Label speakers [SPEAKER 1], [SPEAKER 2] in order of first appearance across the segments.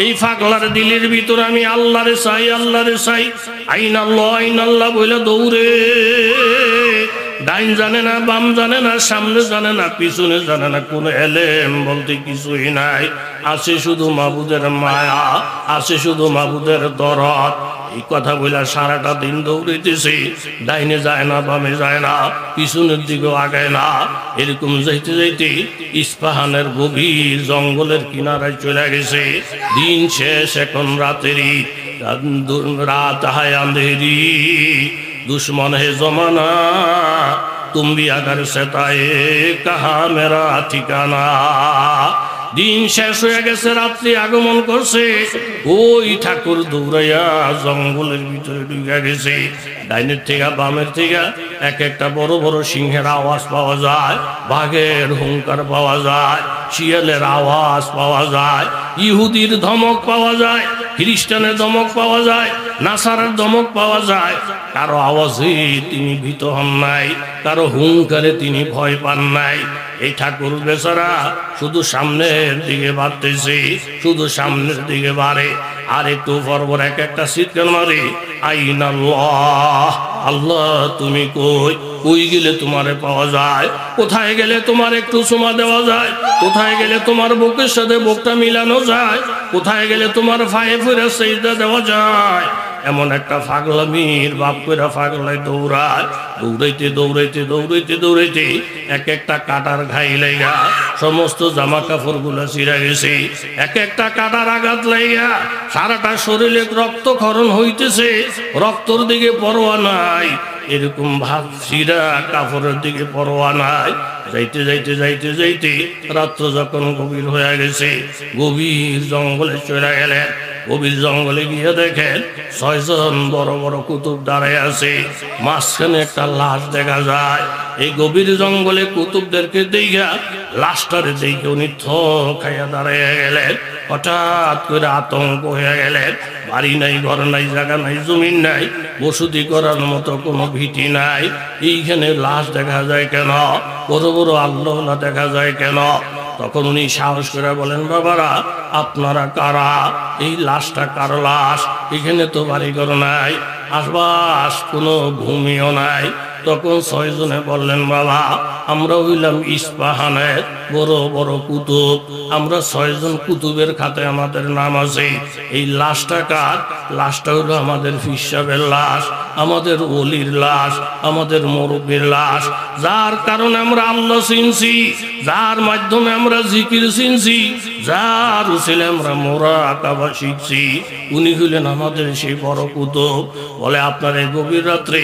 [SPEAKER 1] এই পাগলার দিলের ভিতর আমি আল্লাহরে চাই, আল্লাহরে চাই, আইনাল্লাহ আইনাল্লাহ বলে দৌড়ে। ডাইন জানে না, বাম জানে না, সামনে জানে না, পিছনে জানে না, কোনো এলেম বলতে কিছুই নাই। আছে শুধু মাবুদের মায়া, আছে শুধু মাবুদের দরদ। এই কথা বলে সারাটা দিন দৌড়াইতেছে। ডাইনে যায় না, বামে যায় না, পিছনের দিকেও আগায় না। এরকম যাইতে যাইতে ইস্পাহানের গভীর জঙ্গলের কিনারায় চলে গেছে। দিন শেষ, এখন রাতেরই রাত হায় আন্ধেরি। दुश्मन है जमाना तुम भी अगर सताए कहा मेरा ठिकाना। दिन शेष হয়ে গেছে, রাত্রি আগমন করছে। ওই ঠাকুর দৌড়াইয়া জঙ্গলের ভিতরে ঢুকে গেছে। ডাইনের থেকে বামের থেকে এক একটা বড় বড় সিংহের আওয়াজ পাওয়া যায়, বাঘের হুঙ্কার পাওয়া যায়, শিয়ালের আওয়াজ পাওয়া যায়, ইহুদির ধমক পাওয়া যায়, খ্রিস্টানের ধমক পাওয়া যায়, নাসারার ধমক পাওয়া যায়। কারো আওয়াজে তিনি ভীত হন নাই, কারো হুঙ্কারে তিনি ভয় পান নাই। এই ঠাকুর বেচারা শুধু সামনের দিকে বাড়তেছে, শুধু সামনের দিকে বাড়ে। আর একটু পরপর এক একটা চিৎকার মারে, আইনাল্লাহ, আল্লাহ তুমি কই? কই গেলে তোমারে পাওয়া যায়? কোথায় গেলে তোমার একটু চুমা দেওয়া যায়? কোথায় গেলে তোমার বুকের সাথে বুকটা মিলানো যায়? কোথায় গেলে তোমার ফায়ে ফিরে সেজদা দেওয়া যায়? এমন একটা পাগলামির বাপ করে পাগলায় দৌড়ায়। দৌড়াইতে দৌড়াইতে দৌড়াইতে দৌড়াইতে এক একটা কাটার ঘাই লাইগা সমস্ত জামা কাপড় গুলা ছিঁড়া গেছে। এক একটা কাটার আঘাত লাইগা সারাটা শরীরে রক্তক্ষরণ হইতেছে। রক্তর দিকে পরোয়া নাই, এরকম ভাব ছিঁড়া কাপড়ের দিকে পরোয়া নাই। যাইতে যাইতে যাইতে যাইতে রাত্র যখন গভীর হয়ে গেছে, গভীর জঙ্গলে চলে গেলেন। গভীর জঙ্গলে গিয়ে দেখেন 6 জন বড় বড় কুতুব দাঁড়ায় আছে। মাঝখানে একটা লাশ দেখা যায়। এই গভীর জঙ্গলে কুতুবদেরকে দেখা লাশটারে দেখে উনি থ খাইয়া দাঁড়াইয়া গেলেন। হঠাৎ করে আতঙ্ক হয়ে গেলেন। বাড়ি নাই, ঘর নাই, জায়গা নাই, জমিন নাই, বসতি করার মতো কোনো ভীতি নাই। এইখানে লাশ দেখা যায় কেন? বড় বড় আল্লাহ দেখা যায় কেন? তখন উনি সাহস করে বলেন, বাবারা আপনারা কারা? এই লাশটা কার লাশ? এখানে তো বাড়িঘর নাই, আশপাশ কোনো ভূমিও নাই। তখন 6 জনে বললেন, বাবা আমরা হইলাম ইস্পাহানের বড় বড় কুতুব। আমরা 6 জন কুতুবের খাতে আমাদের নাম আছে। এই লাশটা কার? লাশটা হলো আমাদের পীর সাহেবের লাশ, আমাদের ওলির লাশ, আমাদের মুরব্বির লাশ। যার কারণে আমরা আল্লাহ চিনছি, যার মাধ্যমে আমরা জিকির চিনছি, যার উসিলে আমরা মুরাকাবা শিখছি, উনি হইলেন আমাদের সেই বড় কুতুব। বলে আপনার এই গভীর রাত্রে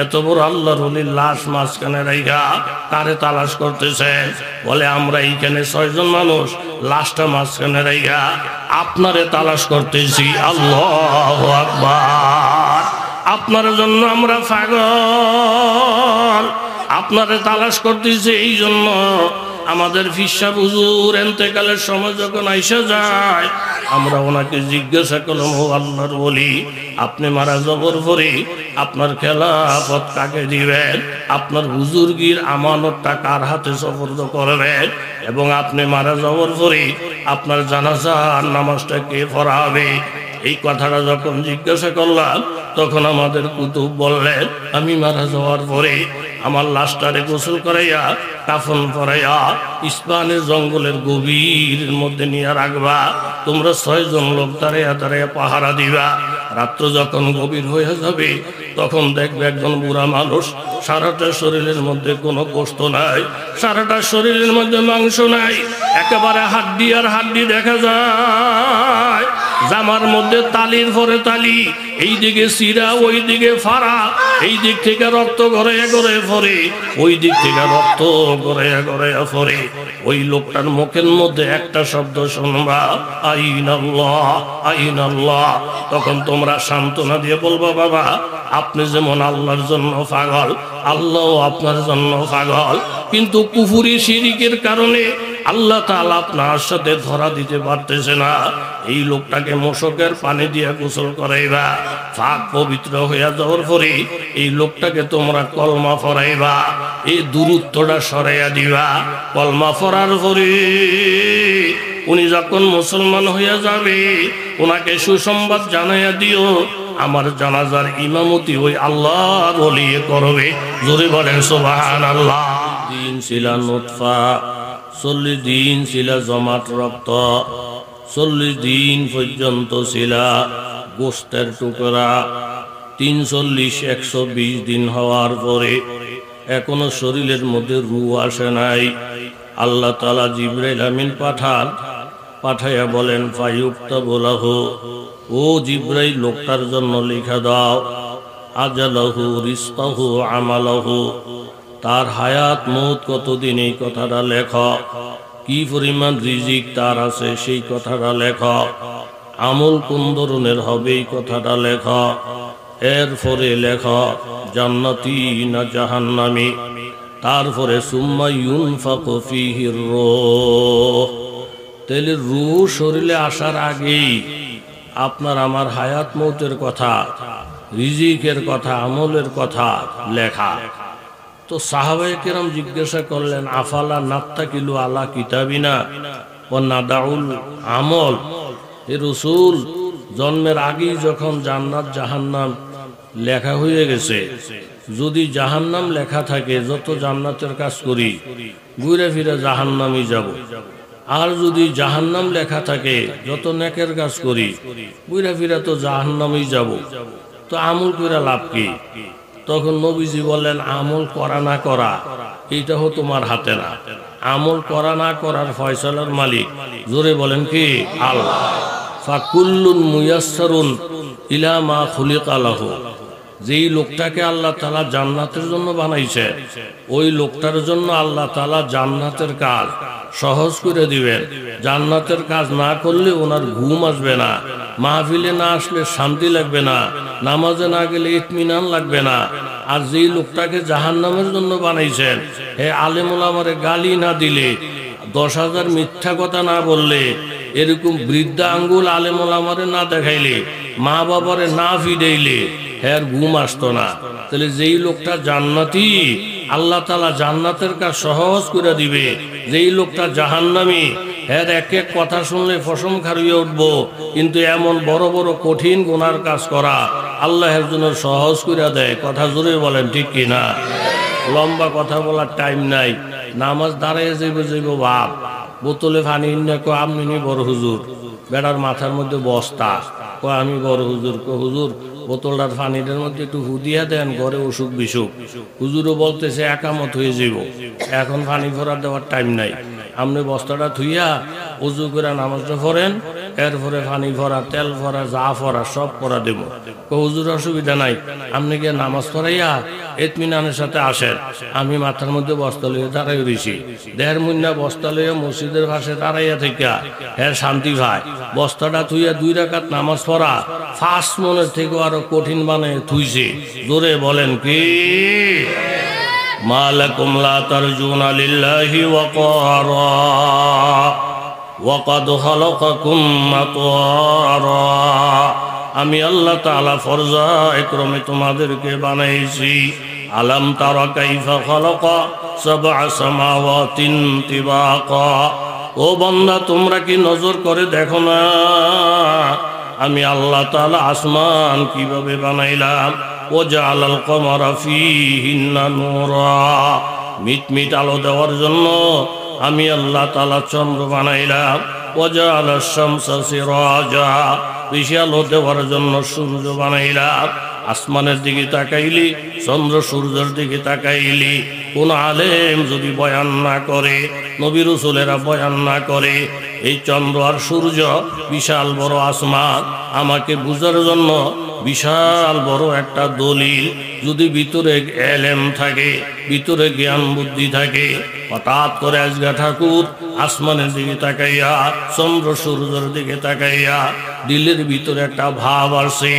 [SPEAKER 1] এত বড় আল্লাহর ওলির লাশ মাঝখানে রাইখা কারে তালাশ করতেছেন? বলে আমরা এইখানে 6 জন মানুষ লাশটা মাঝখানে রাইখা আপনারে তালাশ করতেছি। আল্লাহু আকবার। আপনার জন্য আমরা পাগল, আপনারে তালাশ করতেছি। এই জন্য আমাদের পীর সাহেব হুজুর এন্তেকালের সময় যখন আইসা যায়, আমরা ওনাকে জিজ্ঞাসা করলাম, ও আল্লাহর ওলি, আপনি মারা যাবার পরে আপনার খেলাফত কাকে দিবেন? আপনার হুজুরগির আমানতটা কার হাতে সুপর্দ করবেন? এবং আপনি মারা যাওয়ার পরে আপনার জানাজার নামাজটা কে পড়াবে? এই কথাটা যখন জিজ্ঞাসা করলাম, তখন আমাদের কুতুব বললেন, আমি মারা যাওয়ার পরে আমার লাশটারে গোসল করাইয়া কাফন পরাইয়া ইস্পাহানের জঙ্গলের গভীর মধ্যে নিয়ে রাখবা। তোমরা 6 জন লোক দাঁড়াইয়া দাঁড়াইয়া পাহারা দিবা। রাত্র যখন গভীর হয়ে যাবে, তখন দেখবে একজন বুড়া মানুষ, সারাটা শরীরের মধ্যে কোনো গোশত নাই, সারাটা শরীরের মধ্যে মাংস নাই, একেবারে হাড্ডি আর হাড্ডি দেখা যায়। জামার মধ্যে তালির পরে তালি, এই দিকে সিরা, ওই দিকে ফাড়া, এই দিক থেকে রক্ত গড়াইয়া গড়াইয়া পড়ে, ওই দিক থেকে রক্ত গড়াইয়া গড়াইয়া পড়ে। ওই লোকটার মুখের মধ্যে একটা শব্দ শুনবা, আইনাল্লাহ, আইনাল্লাহ। তখন তোমরা সান্ত্বনা দিয়ে বলবা, বাবা আপনি যেমন আল্লাহর জন্য পাগল, আল্লাহ আপনার জন্য পাগল। কিন্তু কুফরি শিরিকের কারণে আল্লাহ তাআলা আপনার সাথে ধরা দিতে পারতেছে না। এই লোকটাকে মশকের পানি দিয়ে গোসল করাইবা। পাক পবিত্র হইয়া যাওয়ার পরে এই লোকটাকে তোমরা কলমা পড়াইবা, এই দূরত্বটা সরাইয়া দিবা। কলমা পড়ার পরে উনি যখন মুসলমান হইয়া যাবে ওনাকে সুসংবাদ জানাইয়া দিও আমার জানাজার ইমামতি ওই আল্লাহর ওলি করবে। জোরে বলেন সুবহানাল্লাহ। দিন ছিল নুতফা, 40 দিন ছিল জমাট রক্ত, 40 দিন পর্যন্ত ছিল গোশতের টুকরা, 340 120 দিন হওয়ার পরে এখনো শরীরের মধ্যে রূহ আসে নাই। আল্লাহ তাআলা জিবরাইল আমিন পাঠাইয়া বলেন ফায়ুক্তাবু লাহু, ও জিবরাইল লোকটার জন্য লিখা দাও আজালাহু রিজকাহু আমালাহু, তার হায়াত মৌত কতদিন এই কথাটা লেখ, কি পরিমাণ রিজিক তার আছে সেই কথাটা লেখ, আমল কোন ধরনের হবে এই কথাটা লেখ, এরপরে লেখ জান্নাতি না জাহান্নামী, তারপরে সুম্মা ইউনফাকু ফীহির রূহ। তাহলে রূহ শরীরে আসার আগেই আপনার আমার হায়াত মৌতের কথা, রিজিকের কথা, আমলের কথা লেখা। তো সাহাবায়ে কেরাম জিজ্ঞাসা করলেন আফালা নাত্তাকিলু আলা কিতাবিনা ওয়া নাদাউল আমল। হে রাসূল, জন্মের আগেই যখন জান্নাত জাহান্নাম লেখা হয়ে গেছে, যদি জাহান্নাম লেখা থাকে যত জান্নাতের কাজ করি ঘুরে ফিরে জাহান্নামই যাব, আর যদি জাহান্নাম লেখা থাকে যত নেকের কাজ করি ঘুরে ফিরে তো জাহান্নামই যাব, তো আমল করে লাভ কি? তখন নবীজি বললেন আমল করা না করা এইটাও তোমার হাতে না, আমল করা না করার ফয়সালার মালিক জোরে বলেন কি আল্লাহ। ফাকুল্লুন মুয়াসসারুন ইলা মা খুলিকা লাহু, যেই লোকটাকে আল্লাহ তাআলা জান্নাতের জন্য বানাইছে ওই লোকটার জন্য আল্লাহ তাআলা জান্নাতের কাজ সহজ করে দিবেন। জান্নাতের কাজ না করলে ওনার ঘুম আসবে না, মাহফিলে না আসলে শান্তি লাগবে না, নামাজে না গেলে ইতমিনান লাগবে না। আর যেই লোকটাকে জাহান্নামের জন্য বানাইছেন, হে আলেম ওলামারে গালি না দিলে, 10,000 মিথ্যা কথা না বললে, এরকম বৃদ্ধা আঙ্গুল আলেম ওলামারে না দেখাইলে, মা বাবারে না ফিডাইলে এর ঘুম আসতো না। তাহলে যেই লোকটা জান্নাতি আল্লাহ তাআলা জান্নাতের কাজ সহজ করে দিবে, যেই লোকটা জাহান্নামী এর এক এক কথা শুনলে ফসম খারিয়ে উঠবো, কিন্তু এমন বড় বড় কঠিন গুনার কাজ করা আল্লাহর জন্য সহজ করে দেয়। কথা জোরে বলেন ঠিক কিনা? লম্বা কথা বলার টাইম নাই, নামাজ দাঁড়াইয়া যাইব বাপ, বোতলে পানি না কো আপনি বড় হুজুর, বেড়ার মাথার মধ্যে বস্তা কো আমি বড় হুজুর, কো হুজুর বোতলটার পানিটার মধ্যে একটু হুদিয়া দেন, ঘরে অসুখ বিসুখ। হুজুরও বলতেছে একামত হয়ে যাব, এখন পানি ভরার দেওয়ার টাইম নাই, আপনি বস্তাটা থুইয়া উজু করে নামাজটা পড়েন, এরপরে পানি ভরা, তেল ভরা, যা ভরা সব করা দেব। হুজুর অসুবিধা নাই, আপনি গিয়ে নামাজ পড়াইয়া ইতমিনানের সাথে আসেন, আমি মাথার মধ্যে বস্তা লইয়া দাঁড়াই রয়েছি, 1.5 মুন্না বস্তা লইয়া মসজিদের পাশে দাঁড়াইয়া থেকে হ্যাঁ শান্তি ভাই, বস্তাটা থুইয়া 2 রাকাত নামাজ পড়া 5 মনের থেকে আরো কঠিন বানায় থুইছে। জোরে বলেন কি? মালাকুম লা তারজুনা লিল্লাহি ওয়াকারা ওয়াকাদ খালাকাকুম আতওয়ারা, আমি আল্লাহ তাআলা ফরজায়ে ক্রমে তোমাদেরকে বানাইছি। আলাম তারা কাইফা খালাকা সাবআ সামাওয়াতিন তিবাকা, ও বান্দা তোমরা কি নজর করে দেখো না আমি আল্লাহ তাআলা আসমান কিভাবে বানাইলাম। ও জাআলাল কমারা ফীহিন্না নূরা, মিটমিট আলো দেওয়ার জন্য আমি আল্লাহ তাআলা চন্দ্র বানাইলাম। ও জাআলাশ শামসা সিরাজা, বেশি আলো দেওয়ার জন্য সূর্য বানাইলাম। আসমানের দিকে তাকাইলি, চন্দ্র সূর্যের দিকে তাকাইলি, কোন আলেম যদি বয়ান না করে, নবী রাসূলেরা বয়ান না করে, এই চন্দ্র আর সূর্য বিশাল বড় আসমান আমাকে বুঝার জন্য বিশাল বড় একটা দলিল। যদি ভিতরে এলেম থাকে, ভিতরে জ্ঞান বুদ্ধি থাকে, হঠাৎ করে আজগা ঠাকুর আসমানের দিকে তাকাইয়া, চন্দ্র সূর্যের দিকে তাকাইয়া দিলের ভিতরে একটা ভাব আসে,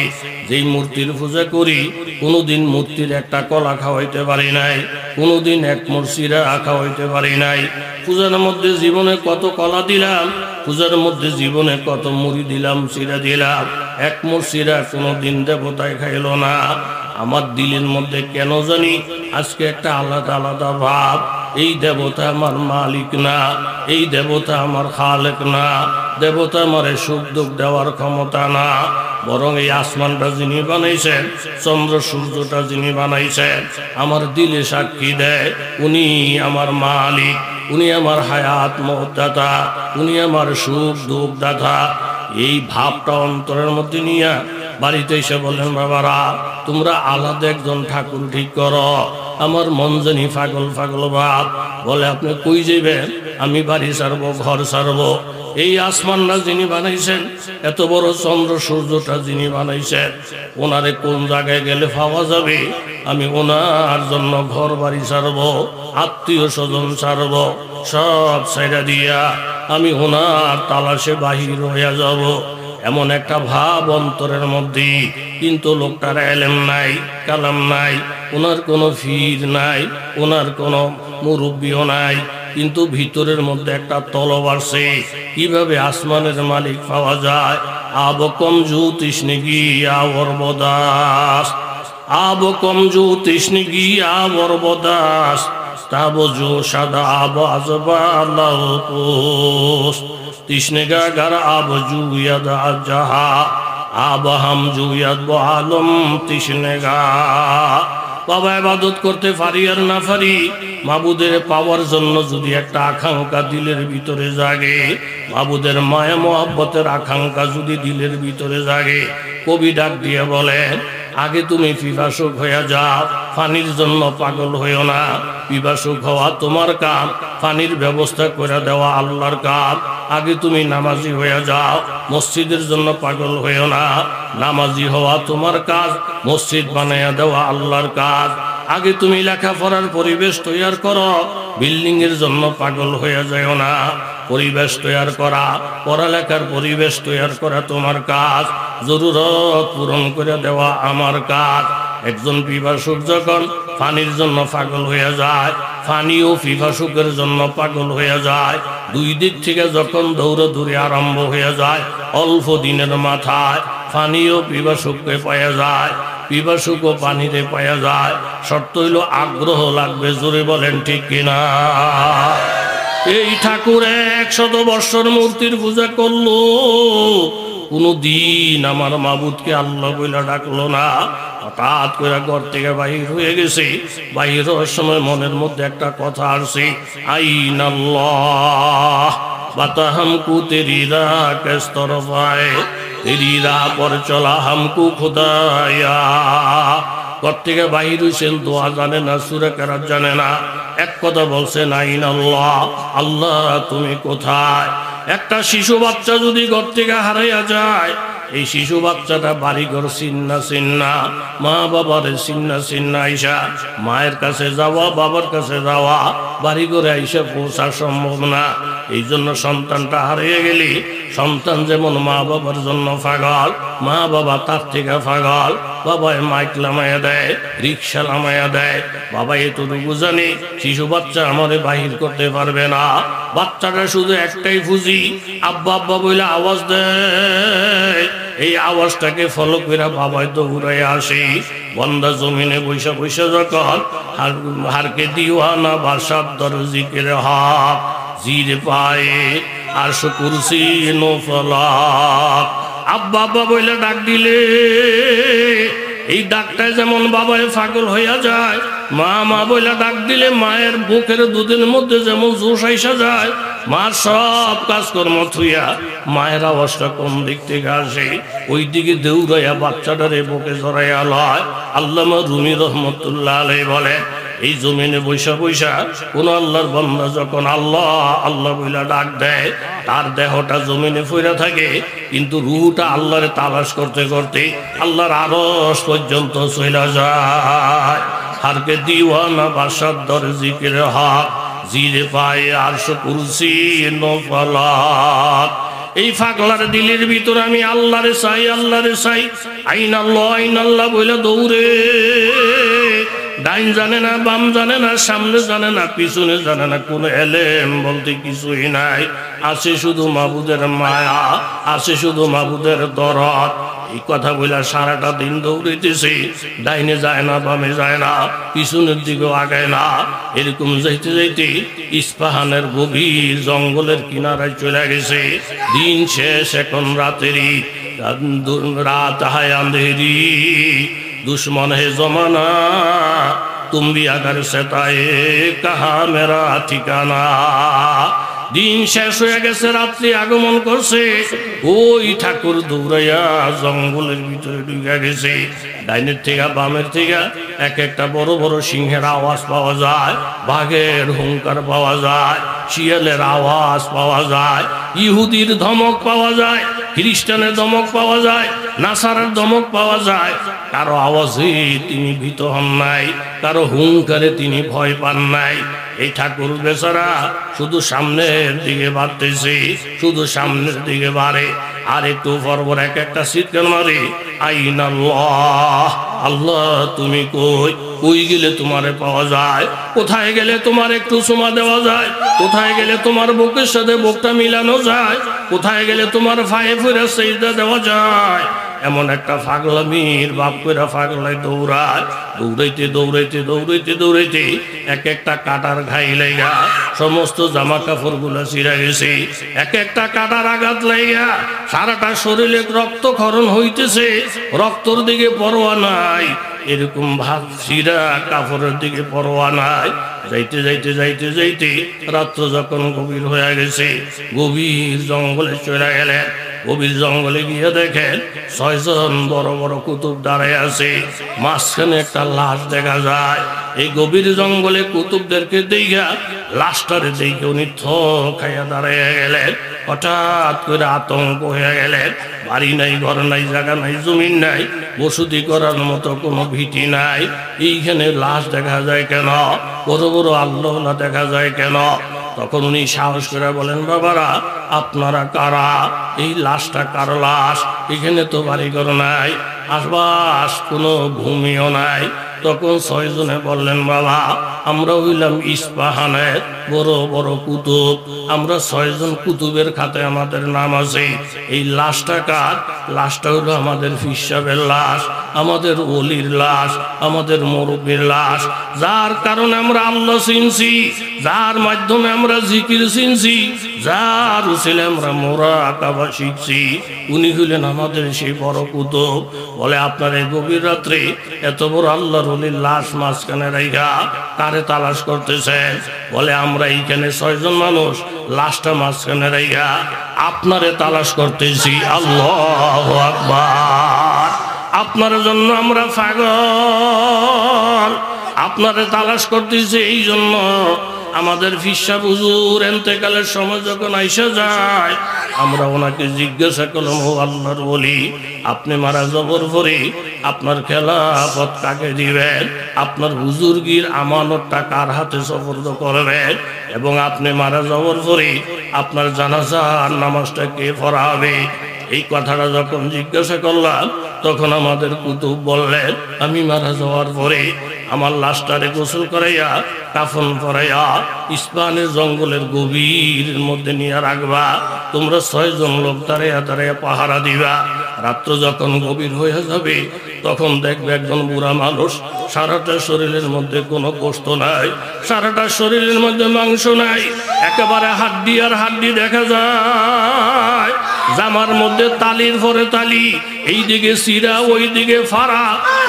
[SPEAKER 1] যেই মূর্তির পূজা করি কোনোদিন মূর্তির একটা কলা খাওয়াইতে পারি নাই, কোনোদিন এক মুর্শিরা খাওয়াইতে পারি নাই। পূজার মধ্যে জীবনে কত কলা দিলাম, পূজার মধ্যে জীবনে কত মুড়ি দিলাম, চিরা দিলাম, এক মুর্শিরা কোনোদিন দেবতায় খাইল না। আমার দিলের মধ্যে কেন জানি আজকে একটা আলাদা আলাদা ভাব। এই দেবতা আমার মালিক না, এই দেবতা আমার খালেক না, দেবতা আমারে সুখ দুঃখ দেওয়ার ক্ষমতা না, বরং এই আসমানটা যিনি বানাইছেন, চন্দ্র সূর্যটা যিনি বানাইছেন, আমার দিলে সাক্ষী দেয় উনি আমার মালিক, উনি আমার হায়াত মহদাতা, উনি আমার সুখ দুঃখ দাতা। এই ভাবটা অন্তরের মধ্যে নিয়ে বাড়িতে এসে বললেন, বাবারা তোমরা আলাদা একজন ঠাকুর ঠিক করো, আমার মন জানি পাগল পাগল ভাব। বলে আপনি কই যাবেন? আমি বাড়ি ছাড়বো, ঘর ছাড়বো। এই আসমানটা যিনি বানাইছেন, এত বড় চন্দ্র সূর্যটা যিনি বানাইছেন, ওনারে কোন জায়গায় গেলে পাওয়া যাবে? আমি ওনার জন্য ঘর বাড়ি ছাড়বো, আত্মীয় স্বজন ছাড়বো, সব ছেড়ে দিয়া আমি ওনার তালাশে বাহির হইয়া যাব। এমন একটা ভাব অন্তরের মধ্যে। কিন্তু লোকটার এলেম নাই, কালাম নাই, ওনার কোনো ফির নাই, ওনার কোনো মুরব্বিও নাই, কিন্তু ভিতরের মধ্যে একটা তলব আসছে। কিভাবে আসমানের মালিক পাওয়া যায়? আব কমজু তৃষ্ণিগি আবরবদাস, আব কমজু তৃষ্ণিগি আবরবদাস, তাব জো সাদা আব আজবালাস, তৃষ্ণিগা গার আব জুয়াদ জাহা, আব হাম জুয়াদ আলম তৃষ্ণিগা। বাবা ইবাদত করতে পারি আর না পারি, মাবুদের পাওয়ার জন্য যদি একটা আকাঙ্ক্ষা দিলের ভিতরে জাগে, মাবুদের মায়া মোহাব্বতের আকাঙ্ক্ষা যদি দিলের ভিতরে জাগে, কবি ডাক দিয়ে বলেন, আগে তুমি পিপাসুক হইয়া যাও, পানির জন্য পাগল হইও না। পিপাসুক হওয়া তোমার কাম, পানির ব্যবস্থা করে দেওয়া আল্লাহর কাম। আগে তুমি নামাজি হইয়া যাও, মসজিদের জন্য পাগল হইও না। নামাজি হওয়া তোমার কাজ, মসজিদ বানাইয়া দেওয়া আল্লাহর কাজ। আগে তুমি লেখাপড়ার পরিবেশ তৈরি করো, বিল্ডিং এর জন্য পাগল হইয়া যাও না। পরিবেশ তৈরি করা, পড়ালেখার পরিবেশ তৈরি করা তোমার কাজ, জরুরত পূরণ করে দেওয়া আমার কাজ। একজন পিপাসুক যখন পানির জন্য পাগল হইয়া যায়, পানিও পিপাসুকের জন্য পাগল হইয়া যায়। দুই দিক থেকে যখন দৌড়াদৌড়ি আরম্ভ হইয়া যায়, অল্প দিনের মাথায় পানিও পিপাসুককে পাওয়া যায়, পিপাসুকও পানিতে পাওয়া যায়। শর্ত হইল আগ্রহ লাগবে। জোরে বলেন ঠিক কিনা? এই ঠাকুর 100 বৎসর মূর্তির পূজা করলো, কোনো দিন আমার মাবুদকে আল্লাহ বইলা ডাকলো না। হঠাৎ করে ঘর থেকে বাহির হয়ে গেছে, বাহির হওয়ার সময় মনের মধ্যে একটা কথা আসছে, আইন আল্লাহ বাতা হামকু তেরি রাহ কিস তরফ আয়ে, তেরি রাহ পর চলা হামকু খুদায়া। ঘর থেকে বাহির হইছেন, দোয়া জানে না, সূরা কেরাত জানে না, এক কথা বলছেন, আইন আল্লাহ, আল্লাহ তুমি কোথায়? একটা শিশু বাচ্চা যদি ঘর থেকে হারাইয়া যায়, এই শিশু বাচ্চাটা বাড়িঘর চিন্না চিন্না, মা বাবার চিন্না চিন্না, আইসা মায়ের কাছে যাওয়া, বাবার কাছে যাওয়া, বাড়িঘরে আইসা পৌঁছা সম্ভব না। এই জন্য সন্তানটা হারিয়ে গেলি, সন্তান যেমন মা বাবার জন্য পাগল, মা বাবা তার থেকে পাগল। বাবায় মাইক লামাইয়া দেয়, রিক্সা লামাইয়া দেয়, বাবা এতটুকু জানি শিশু বাচ্চা আমারে বাহির করতে পারবে না। বাচ্চাটা শুধু একটাই খুঁজি, আব্বা আব্বা বলে আওয়াজ দেয়। এই আওয়াজটাকে ফলো করে বাবাই তো ঘুরাই আসি। বন্দা জমিনে বৈশা বৈশা যখন হারকে দিওয়ানা বাসার দরজিকের হাত, জির পায়ে আর কুরসি নফলাক। আব্বা আব্বা বইলে ডাক দিলে, এই ডাকটায় যেমন বাবায় পাগল হইয়া যায়, মা মা বইলা ডাক দিলে মায়ের বুকের দুধের মধ্যে যেমন জোশ আইসা যায়, মার সব কাজকর্ম থুইয়া মায়ের আওয়াজটা কোন দিক থেকে আসে, ওই দিকে দৌড়াইয়া বাচ্চাটারে বুকে জড়াইয়া লয়। আল্লামা রুমি রহমতুল্লাহ আলাইহি বলে, এই জমিনে বৈশা বৈশা কোন আল্লাহর বান্দা যখন আল্লাহ আল্লাহ বইলা ডাক দেয়, তার দেহটা জমিনে পড়ে থাকে, কিন্তু রুহটা আল্লাহরে তালাশ করতে করতে আল্লাহর আরশ পর্যন্ত চলে যায়। হারকে দিওয়ানা বাসার দরজিকের হাত, জিরে পায়ে আরশ কুরসি নফলাক। এই ফাগলার দিলের ভিতর আমি আল্লাহরে চাই, আল্লাহরে চাই, আইন আল্লাহ বইলা দৌড়ে। ডাইন জানে না, বাম জানে না, সামনে জানে না, পিছনে জানে না, কোনো এলেম বলতে কিছুই নাই। আছে শুধু মাবুদের মায়া, আছে শুধু মাবুদের দরদ। এই কথা বলে সারাটা দিন দৌড়াইতেছে, ডাইনে যায় না, বামে যায় না, পিছনের দিকেও আগায় না। এরকম যাইতে যাইতে ইস্পাহানের গভীর জঙ্গলের কিনারায় চলে গেছে। দিন শেষ, এখন রাতেরই রাত হায় আন্ধেরি। दुश्मन है जमाना तुम भी अगर सताए कहा मेरा ठिकाना। दिन शेष হয়ে গেছে, রাত্রি আগমন করছে। ওই ঠাকুর দৌড়াইয়া জঙ্গলের ভিতরে ঢুকে গেছে। ডাইনের থেকে বামের থেকে এক একটা বড় বড় সিংহের আওয়াজ পাওয়া যায়, বাঘের হুঙ্কার পাওয়া যায়, শিয়ালের আওয়াজ পাওয়া যায়, ইহুদির ধমক পাওয়া যায়, খ্রিস্টানের ধমক পাওয়া যায়, নাসারার ধমক পাওয়া যায়। কারো আওয়াজে তিনি ভীত হন নাই, কারো হুঙ্কারে তিনি ভয় পান নাই। এই ঠাকুর বেচারা শুধু সামনের দিকে বাড়তেছে, শুধু সামনের দিকে বাড়ে। আর একটু পরপর এক একটা চিৎকার মারে, আইনাল্লাহ, আল্লাহ তুমি কই? কই গেলে তোমারে পাওয়া যায়? কোথায় গেলে তোমার একটু চুমা দেওয়া যায়? কোথায় গেলে তোমার বুকের সাথে বুকটা মিলানো যায়? কোথায় গেলে তোমার পায়ে ফিরে সেজদা দেওয়া যায়? এমন একটা পাগলামির বাপ কইরা পাগলায় দৌড়ায়। দৌড়াইতে দৌড়াইতে দৌড়াইতে দৌড়াইতে এক একটা কাটার ঘাই লাইগা সমস্ত জামা কাপড় গুলা ছিঁড়া গেছে। এক একটা কাটার আঘাত লাইগা সারাটা শরীরে রক্তক্ষরণ হইতেছে, রক্তর দিকে পরোয়া নাই। এরকম ভাত ছিঁড়া কাপড়ের দিকে পরোয়া নাই। যাইতে যাইতে যাইতে যাইতে রাত্র যখন গভীর হয়ে গেছে, গভীর জঙ্গলে চলে গেলেন। গভীর জঙ্গলে গিয়ে দেখেন 6 জন বড় বড় কুতুব দাঁড়ায় আছে, মাঝখানে একটা লাশ দেখা যায়। এই গভীর জঙ্গলে কুতুবদেরকে দেখা লাশটারে দেখে উনি থ খাইয়া দাঁড়াইয়া গেলেন। হঠাৎ করে আতঙ্ক হয়ে গেলেন। বাড়ি নাই, ঘর নাই, জায়গা নাই, জমিন নাই, বসতি করার মতো কোনো ভিটি নাই। এইখানে লাশ দেখা যায় কেন? বড় বড় আল্লাহ দেখা যায় কেন? তখন উনি সাহস করে বলেন, বাবারা আপনারা কারা? এই লাশটা কার লাশ? এখানে তো বাড়িঘর নাই, আশপাশ কোনো ভূমিও নাই। তখন 6 জনে বললেন, বাবা আমরা হইলাম ইস্পাহানের বড় বড় কুতুব, আমরা 6 জন কুতুবের খাতায় আমাদের নাম আছে। এই লাশটা কার? লাশটা হলো আমাদের পীর সাহেবের লাশ, আমাদের ওলির লাশ, আমাদের মুরব্বির লাশ। যার কারণে আমরা আল্লাহ চিনছি, যার মাধ্যমে আমরা জিকির চিনছি, যার উসিলে আমরা মুরাকাবা শিখছি, উনি হইলেন আমাদের সেই বড় কুতুব। বলে আপনার এই গভীর রাত্রে এত বড় আল্লাহর ওলির লাশ মাঝখানে রাইখা কারে তালাশ করতেছেন? বলে আমরা এইখানে 6 জন মানুষ লাশটা মাঝখানে রাইখা আপনারে তালাশ করতেছি। আল্লাহু আকবার। আপনার জন্য আমরা পাগল, আপনারে তালাশ করতেছি। এই জন্য আমাদের পীর সাহেব হুজুর ইন্তেকালের সময় যখন আইসা যায়, আমরা ওনাকে জিজ্ঞাসা করলাম, ও আল্লাহর ওলি, আপনি মারা যাবার পরে আপনার খেলাফত কাকে দিবেন? আপনার হুজুরগির আমানতটা কার হাতে সুপর্দ করবেন? এবং আপনি মারা যাবার পরে আপনার জানাজার নামাজটা কে পড়াবে? এই কথাটা যখন জিজ্ঞাসা করলাম, তখন আমাদের কুতুব বললেন, আমি মারা যাওয়ার পরে আমার লাশটারে গোসল করাইয়া কাফন পরাইয়া ইস্পাহানের জঙ্গলের গভীর মধ্যে নিয়ে রাখবা। তোমরা 6 জন লোক দাঁড়াইয়া দাঁড়াইয়া পাহারা দিবা। রাত্র যখন গভীর হয়ে যাবে, তখন দেখবে একজন বুড়া মানুষ, সারাটা শরীরের মধ্যে কোনো গোশত নাই, সারাটা শরীরের মধ্যে মাংস নাই, একেবারে হাড্ডি আর হাড্ডি দেখা যায়। জামার মধ্যে তালির পরে তালি, এই দিকে সিরা, ওই দিকে ফাড়া,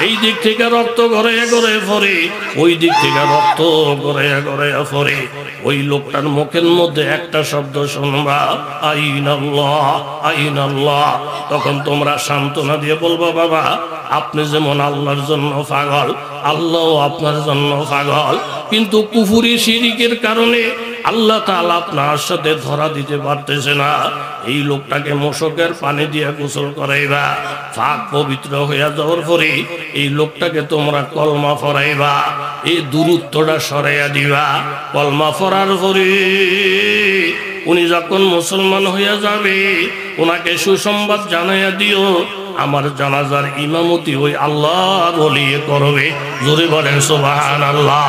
[SPEAKER 1] এই দিক থেকে রক্ত গড়াইয়া গড়াইয়া পড়ে, ওই দিক থেকে রক্ত গড়াইয়া গড়াইয়া পড়ে। ওই লোকটার মুখের মধ্যে একটা শব্দ শুনবা, আইনাল্লাহ, আইনাল্লাহ। তখন তোমরা সান্ত্বনা দিয়ে বলবা, বাবা আপনি যেমন আল্লাহর জন্য পাগল, আল্লাহ আপনার জন্য পাগল। কিন্তু কুফরি শিরিকের কারণে আল্লাহ তাআলা আপনার সাথে ধরা দিতে পারতেছে না। এই লোকটাকে মশকের পানি দিয়ে গোসল করাইবা, পাক পবিত্র হইয়া যাওয়ার পরে এই লোকটাকে তোমরা কলমা পড়াইবা, এই দূরত্বটা সরাইয়া দিবা। কলমা পড়ার পরে উনি যখন মুসলমান হইয়া যাবে, ওনাকে সুসংবাদ জানাইয়া দিও, আমার জানাজার ইমামতি ওই আল্লাহর ওলি করবে। জোরে বলেন সুবহানাল্লাহ।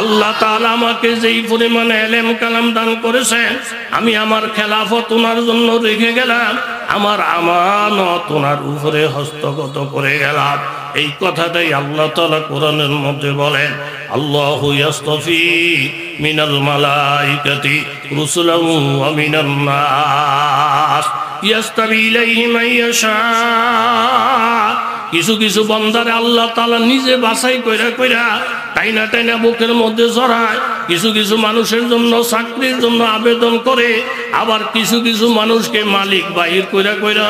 [SPEAKER 1] আল্লাহ তাআলা আমাকে যেই পরিমাণে ইলম কালাম দান করেছেন, আমি আমার খেলাফত ওনার জন্য রেখে গেলাম, আমার আমানত ওনার উপরে হস্তগত করে গেলাম। এই কথাটাই আল্লাহ তাআলা কোরআনের মধ্যে বলেন, আল্লাহু ইয়াসতাফি মিনাল মালাইকাতি রুসুলান ওয়া মিনান নাস ইয়াসতাবি ইলাইহি মান ইয়াশা। কিছু কিছু বান্দারে আল্লাহ তাআলা নিজে বাছাই কইরা কইরা টাইনা টাইনা বুকের মধ্যে জড়ায়। কিছু কিছু মানুষের জন্য চাকরির জন্য আবেদন করে, আবার কিছু কিছু মানুষকে মালিক বাহির কইরা কইরা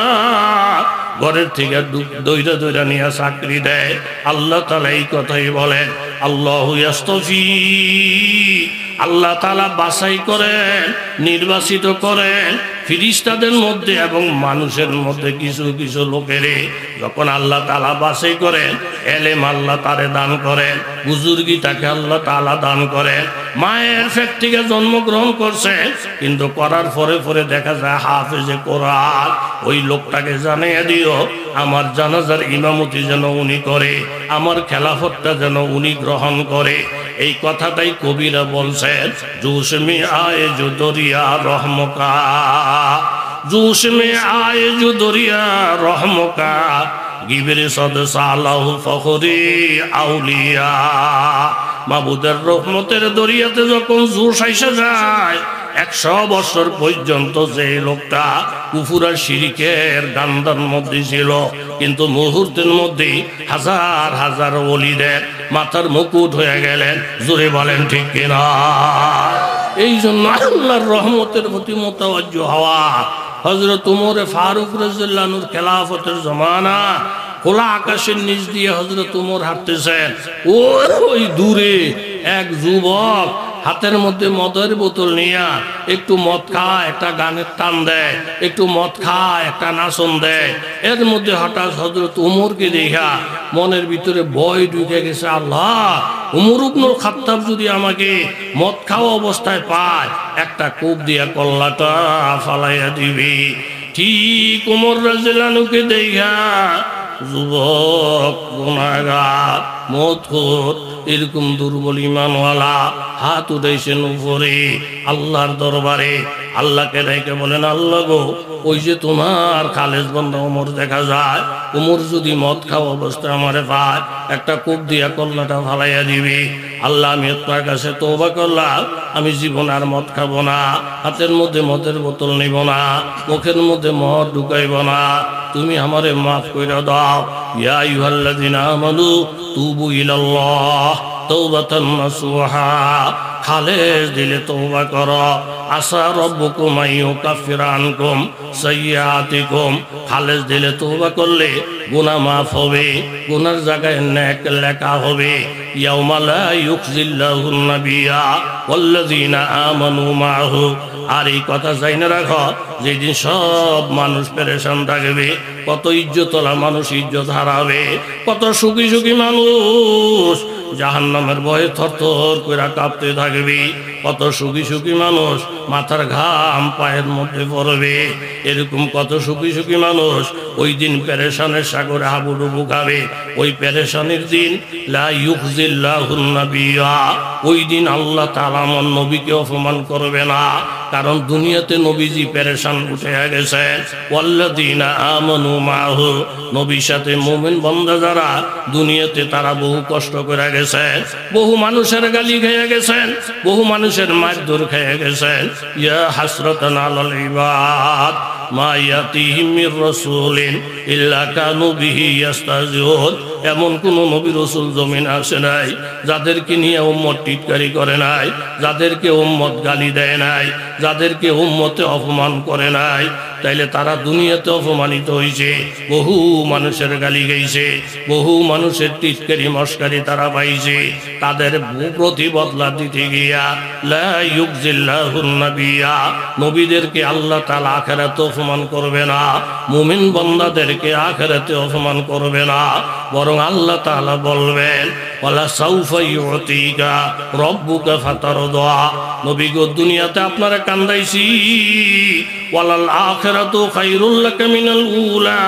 [SPEAKER 1] ঘরের থেকে দইরা দইরা নিয়ে চাকরি দেয়। আল্লাহ তাআলা এই কথাই বলেন, আল্লাহু ইয়াসতাফি, আল্লাহ তাআলা বাছাই করেন, নির্বাচিত করেন ফেরেশতাদের মধ্যে এবং মানুষের মধ্যে কিছু কিছু লোকেরে। যখন আল্লাহ তাআলা বাছাই করেন, এলেম আল্লাহ তারে দান করেন, বুজুর্গি তাকে আল্লাহ তাআলা দান করেন। মায়ের পেট থেকে জন্মগ্রহণ করছে, কিন্তু করার পরে পরে দেখা যায় হাফেজে কোরআন। ওই লোকটাকে জানিয়ে দিও আমার জানাজার ইমামতি যেন উনি করে, আমার খেলাফতটা যেন উনি গ্রহণ করে। এই কথাটাই কবিরা বলছেন, জোশ মে আয়ে জো দরিয়া রহমকা, জোশ মে আয়ে জো দরিয়া রহমকা, গিবরে সদ সালাহু ফখরি আউলিয়া। মাবুদের রহমতের দরিয়াতে যখন জোশ আইসা যায়, 100 বছর পর্যন্ত যে লোকটা কুফুর আর শিরকের গান্ধার মধ্যে ছিল, কিন্তু মুহূর্তের মধ্যে হাজার হাজার ওলিদের মাথার মুকুট হয়ে গেলেন। জোরে বলেন ঠিক কিনা? এই জন্য আল্লাহর রহমতের প্রতি মুতাওয়াজ্জু হওয়া। হযরত ওমর ফারুক রাদিয়াল্লাহু আনহুর খেলাফতের জমানা, খোলা আকাশের নিচ দিয়ে হযরত ওমর হাঁটতেছেন। ওই দূরে এক যুবক হাতের মধ্যে মদের বোতল নিয়ে একটু মদ খায়, একটা গানের টান দেয়, একটু মদ খায়, একটা নাচন দেয়। এর মধ্যে হঠাৎ হযরত ওমরকে দেখা মনের ভিতরে ভয় ঢুকে গেছে, আল্লাহ, ওমর ইবনুল খাত্তাব যদি আমাকে মদ খাওয়া অবস্থায় পায়, একটা কূপ দিয়া কল্লাটা ফালাইয়া দিবি। ঠিক ওমর রাদিয়াল্লাহু আনহুকে দেখা যুবক, গুনাহগার, মদখোর, এরকম দুর্বল ইমানওয়ালা হাত উঠাইছেন উপরে আল্লাহর দরবারে। আল্লাহকে ডেকে বলেন, আল্লাহ গো, ওই যে তোমার খালেজ বান্দা ওমর দেখা যায়, ওমর যদি মদ খাওয়া অবস্থায় আমারে পায়, একটা কূপ দিয়া কল্লাটা ফালাইয়া দিবি। আল্লাহ, আমি আপনার কাছে তওবা করলাম, আমি জীবন আর মদ খাবো না, হাতের মধ্যে মদের বোতল নিব না, মুখের মধ্যে মদ ঢুকাইব না, তুমি আমারে মাফ কইরা দাও। ইয়া আইয়ুহাল্লাযিনা আমানু তুবু ইলাল্লাহ তাওবাতান নাসুহা, খালেস দিলে তওবা করো। আসা রব্বুকুম আইয়ুকাফিরা আনকুম সাইয়্যাতিকুম, খালেস দিলে তওবা করলে গুনাহ মাফ হবে, গুনার জায়গায় নেক লেখা হবে। ইয়াউমা লা ইউখজিল্লাহুন নাবিয়্যা ওয়াল্লাযিনা আমানু মাআহু। আর এই কথা জাইনা রাখো, যেদিন সব মানুষ পেরেশান থাকবে, কত ইজ্জতওয়ালা মানুষ ইজ্জত হারাবে, কত সুখী সুখী মানুষ জাহান্নামের ভয়ে থরথর করে কাঁপতে থাকবে, কত সুখী সুখী মানুষ মাথার ঘাম পায়ের মধ্যে পড়বে। এরকম কত সুখী সুখী মানুষ ওই দিন পেরেশানের সাগরে হাবুডুবু খাবে। ওই পেরেশানির দিন লা ইউখজিল্লাহুন নাবিয়্যা, ওই দিন আল্লাহ তাআলা আমার নবীকে অপমান করবে না, কারণ দুনিয়াতে নবীজি পেরেশান উঠে গেছে। ওয়াল্লাযিনা আমানু মাআহু, নবীর সাথে মুমিন বান্দা যারা দুনিয়াতে, তারা বহু কষ্ট করে গেছে, বহু মানুষের গালি খেয়ে গেছেন, বহু মানুষের মারধর খেয়ে গেছেন। ইয়া হাসরাতান আলাল ইবাদ মা ইয়াতিহিম মির রাসূলিন ইল্লা কানু বিহি ইস্তাহজিউন। এমন কোন নবী রাসূল জমিন আসে নাই যাদেরকে নিয়ে উম্মত টিটকারি করে নাই, যাদেরকে উম্মত গালি দেয় নাই, যাদেরকে উম্মতে অপমান করে নাই। তাইলে তারা দুনিয়াতে অপমানিত হয়েছে, বহু মানুষের গালি গাইছে, বহু মানুষের টিটকারি মস্কারি তারা পাইছে। তাদের প্রতি বদলা দিতে গিয়া লা ইউখজিল্লাহুন নাবিয়্যা, নবীদেরকে আল্লাহ তাআলা আখিরাতে অপমান করবে না, মুমিন বান্দাদেরকে আখিরাতে অপমান করবে না, বরং আল্লাহ তাআলা বলবেন ওয়ালা সাউফা ইউতিকা রব্বুকা ফাতারদা। নবী গো, দুনিয়াতে আপনারা কান্দাইছি, ওয়ালাল আখিরাতু খায়রুল লাকা মিনাল উলা,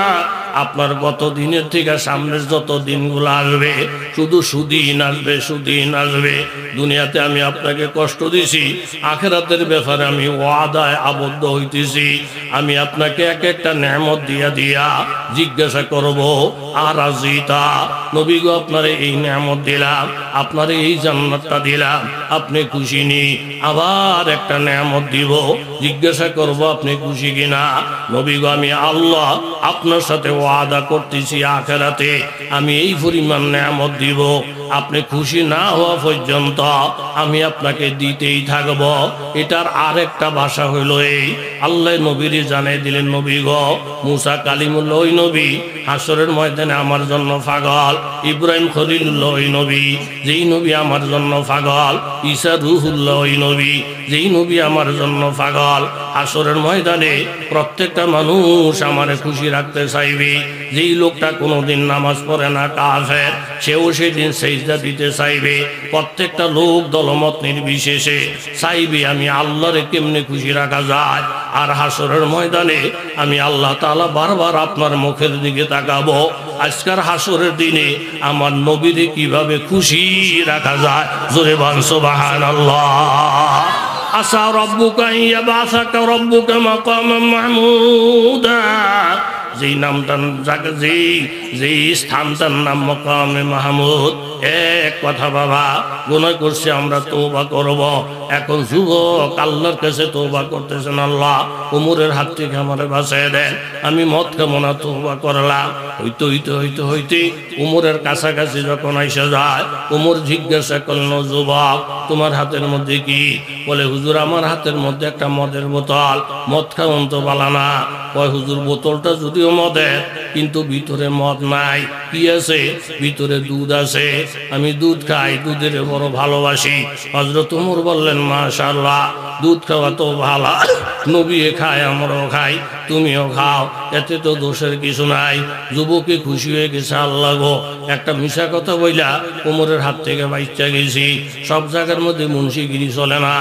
[SPEAKER 1] আপনার গত দিনের থেকে সামনের যত দিনগুলো আসবে শুধু সুদিন আসবে, সুদিন আসবে। দুনিয়াতে আমি আপনাকে কষ্ট দিছি, আখিরাতের ব্যাপারে আমি ওয়াদায় আবদ্ধ হইতেছি। আমি আপনাকে এক একটা নেয়ামত দিয়া দিয়া জিজ্ঞাসা করব, আর আজিতা নবী গো, আপনারে এই নেয়ামত দিলাম, আপনারে এই জান্নাতটা দিলাম, আপনি খুশি নি? আবার একটা নেয়ামত দিব, জিজ্ঞাসা করব আপনি খুশি কিনা? নবী গো, আমি আল্লাহ আপনার সাথে ওয়াদা করতেছি আখিরাতে আমি এই পরিমাণ নেয়ামত দিব, আপনি খুশি না হওয়া পর্যন্ত আমি আপনাকে দিতেই থাকব। এটার আরেকটা ভাষা হইল এই, আল্লাহ নবীরে জানাই দিলেন, নবী গো, মুসা কালিমুল্লাহ ওই নবী হাসরের ময়দানে আমার জন্য পাগল, ইব্রাহিম খলিলুল্লাহ ওই নবী যেই নবী আমার জন্য পাগল, ঈসা রুহুল্লাহ ওই নবী যেই নবী আমার জন্য পাগল। হাসরের ময়দানে প্রত্যেকটা মানুষ আমারে খুশি রাখতে চাইবে। যেই লোকটা কোনোদিন নামাজ পড়ে না, কাফের, সেও সেদিন সেজদা দিতে চাইবে। প্রত্যেকটা লোক দলমত নির্বিশেষে চাইবে আমি আল্লাহরে কেমনে খুশি রাখা যায়। আর হাসরের ময়দানে আমি আল্লাহ তাআলা বারবার আপনার মুখের দিকে তাকাবো, আজকের হাসরের দিনে আমার নবীরে কিভাবে খুশি রাখা যায়। জোরে বল সুবহানাল্লাহ। আসা রব্বুকা ইয়াবাসাকা রব্বুকা মাকামান মাহমুদা, যেই নামটার যাকে যেই স্থানটার নাম মাকামে মাহমুদ। এক কথা বাবা, গুনাহ করছি আমরা, তওবা করব। এখন যুবক আল্লাহর কাছে তওবা করতেছেন, আল্লাহ উমরের হাত থেকে আমারে বাঁচিয়ে দেন, আমি মদ খাবো না, তওবা করলাম। হইতে উমরের কাছাকাছি যখন আইসা যায়, উমর জিজ্ঞাসা করল, যুবক তোমার হাতের মধ্যে কি? বলে, হুজুর আমার হাতের মধ্যে একটা মদের বোতল, মদ খাওন তো বালা না। কয়, হুজুর বোতলটা যদিও মদের কিন্তু ভিতরে মদ নাই, কি আছে? ভিতরে দুধ আছে, আমি দুধ খাই, দুধের বড় ভালোবাসি। হযরত ওমর বললেন, মাশাআল্লাহ, দুধ খাওয়া তো ভালো, নবী খায়, আমরাও খাই, তুমিও খাও, এতে তো দোষের কিছু নাই। যুবকে খুশি হয়ে গেছে, আল্লাহ গো, একটা মিশা কথা বইলা ওমরের হাত থেকে বাঁচা গেছি। সব জায়গার মধ্যে মুন্সিগিরি চলে না,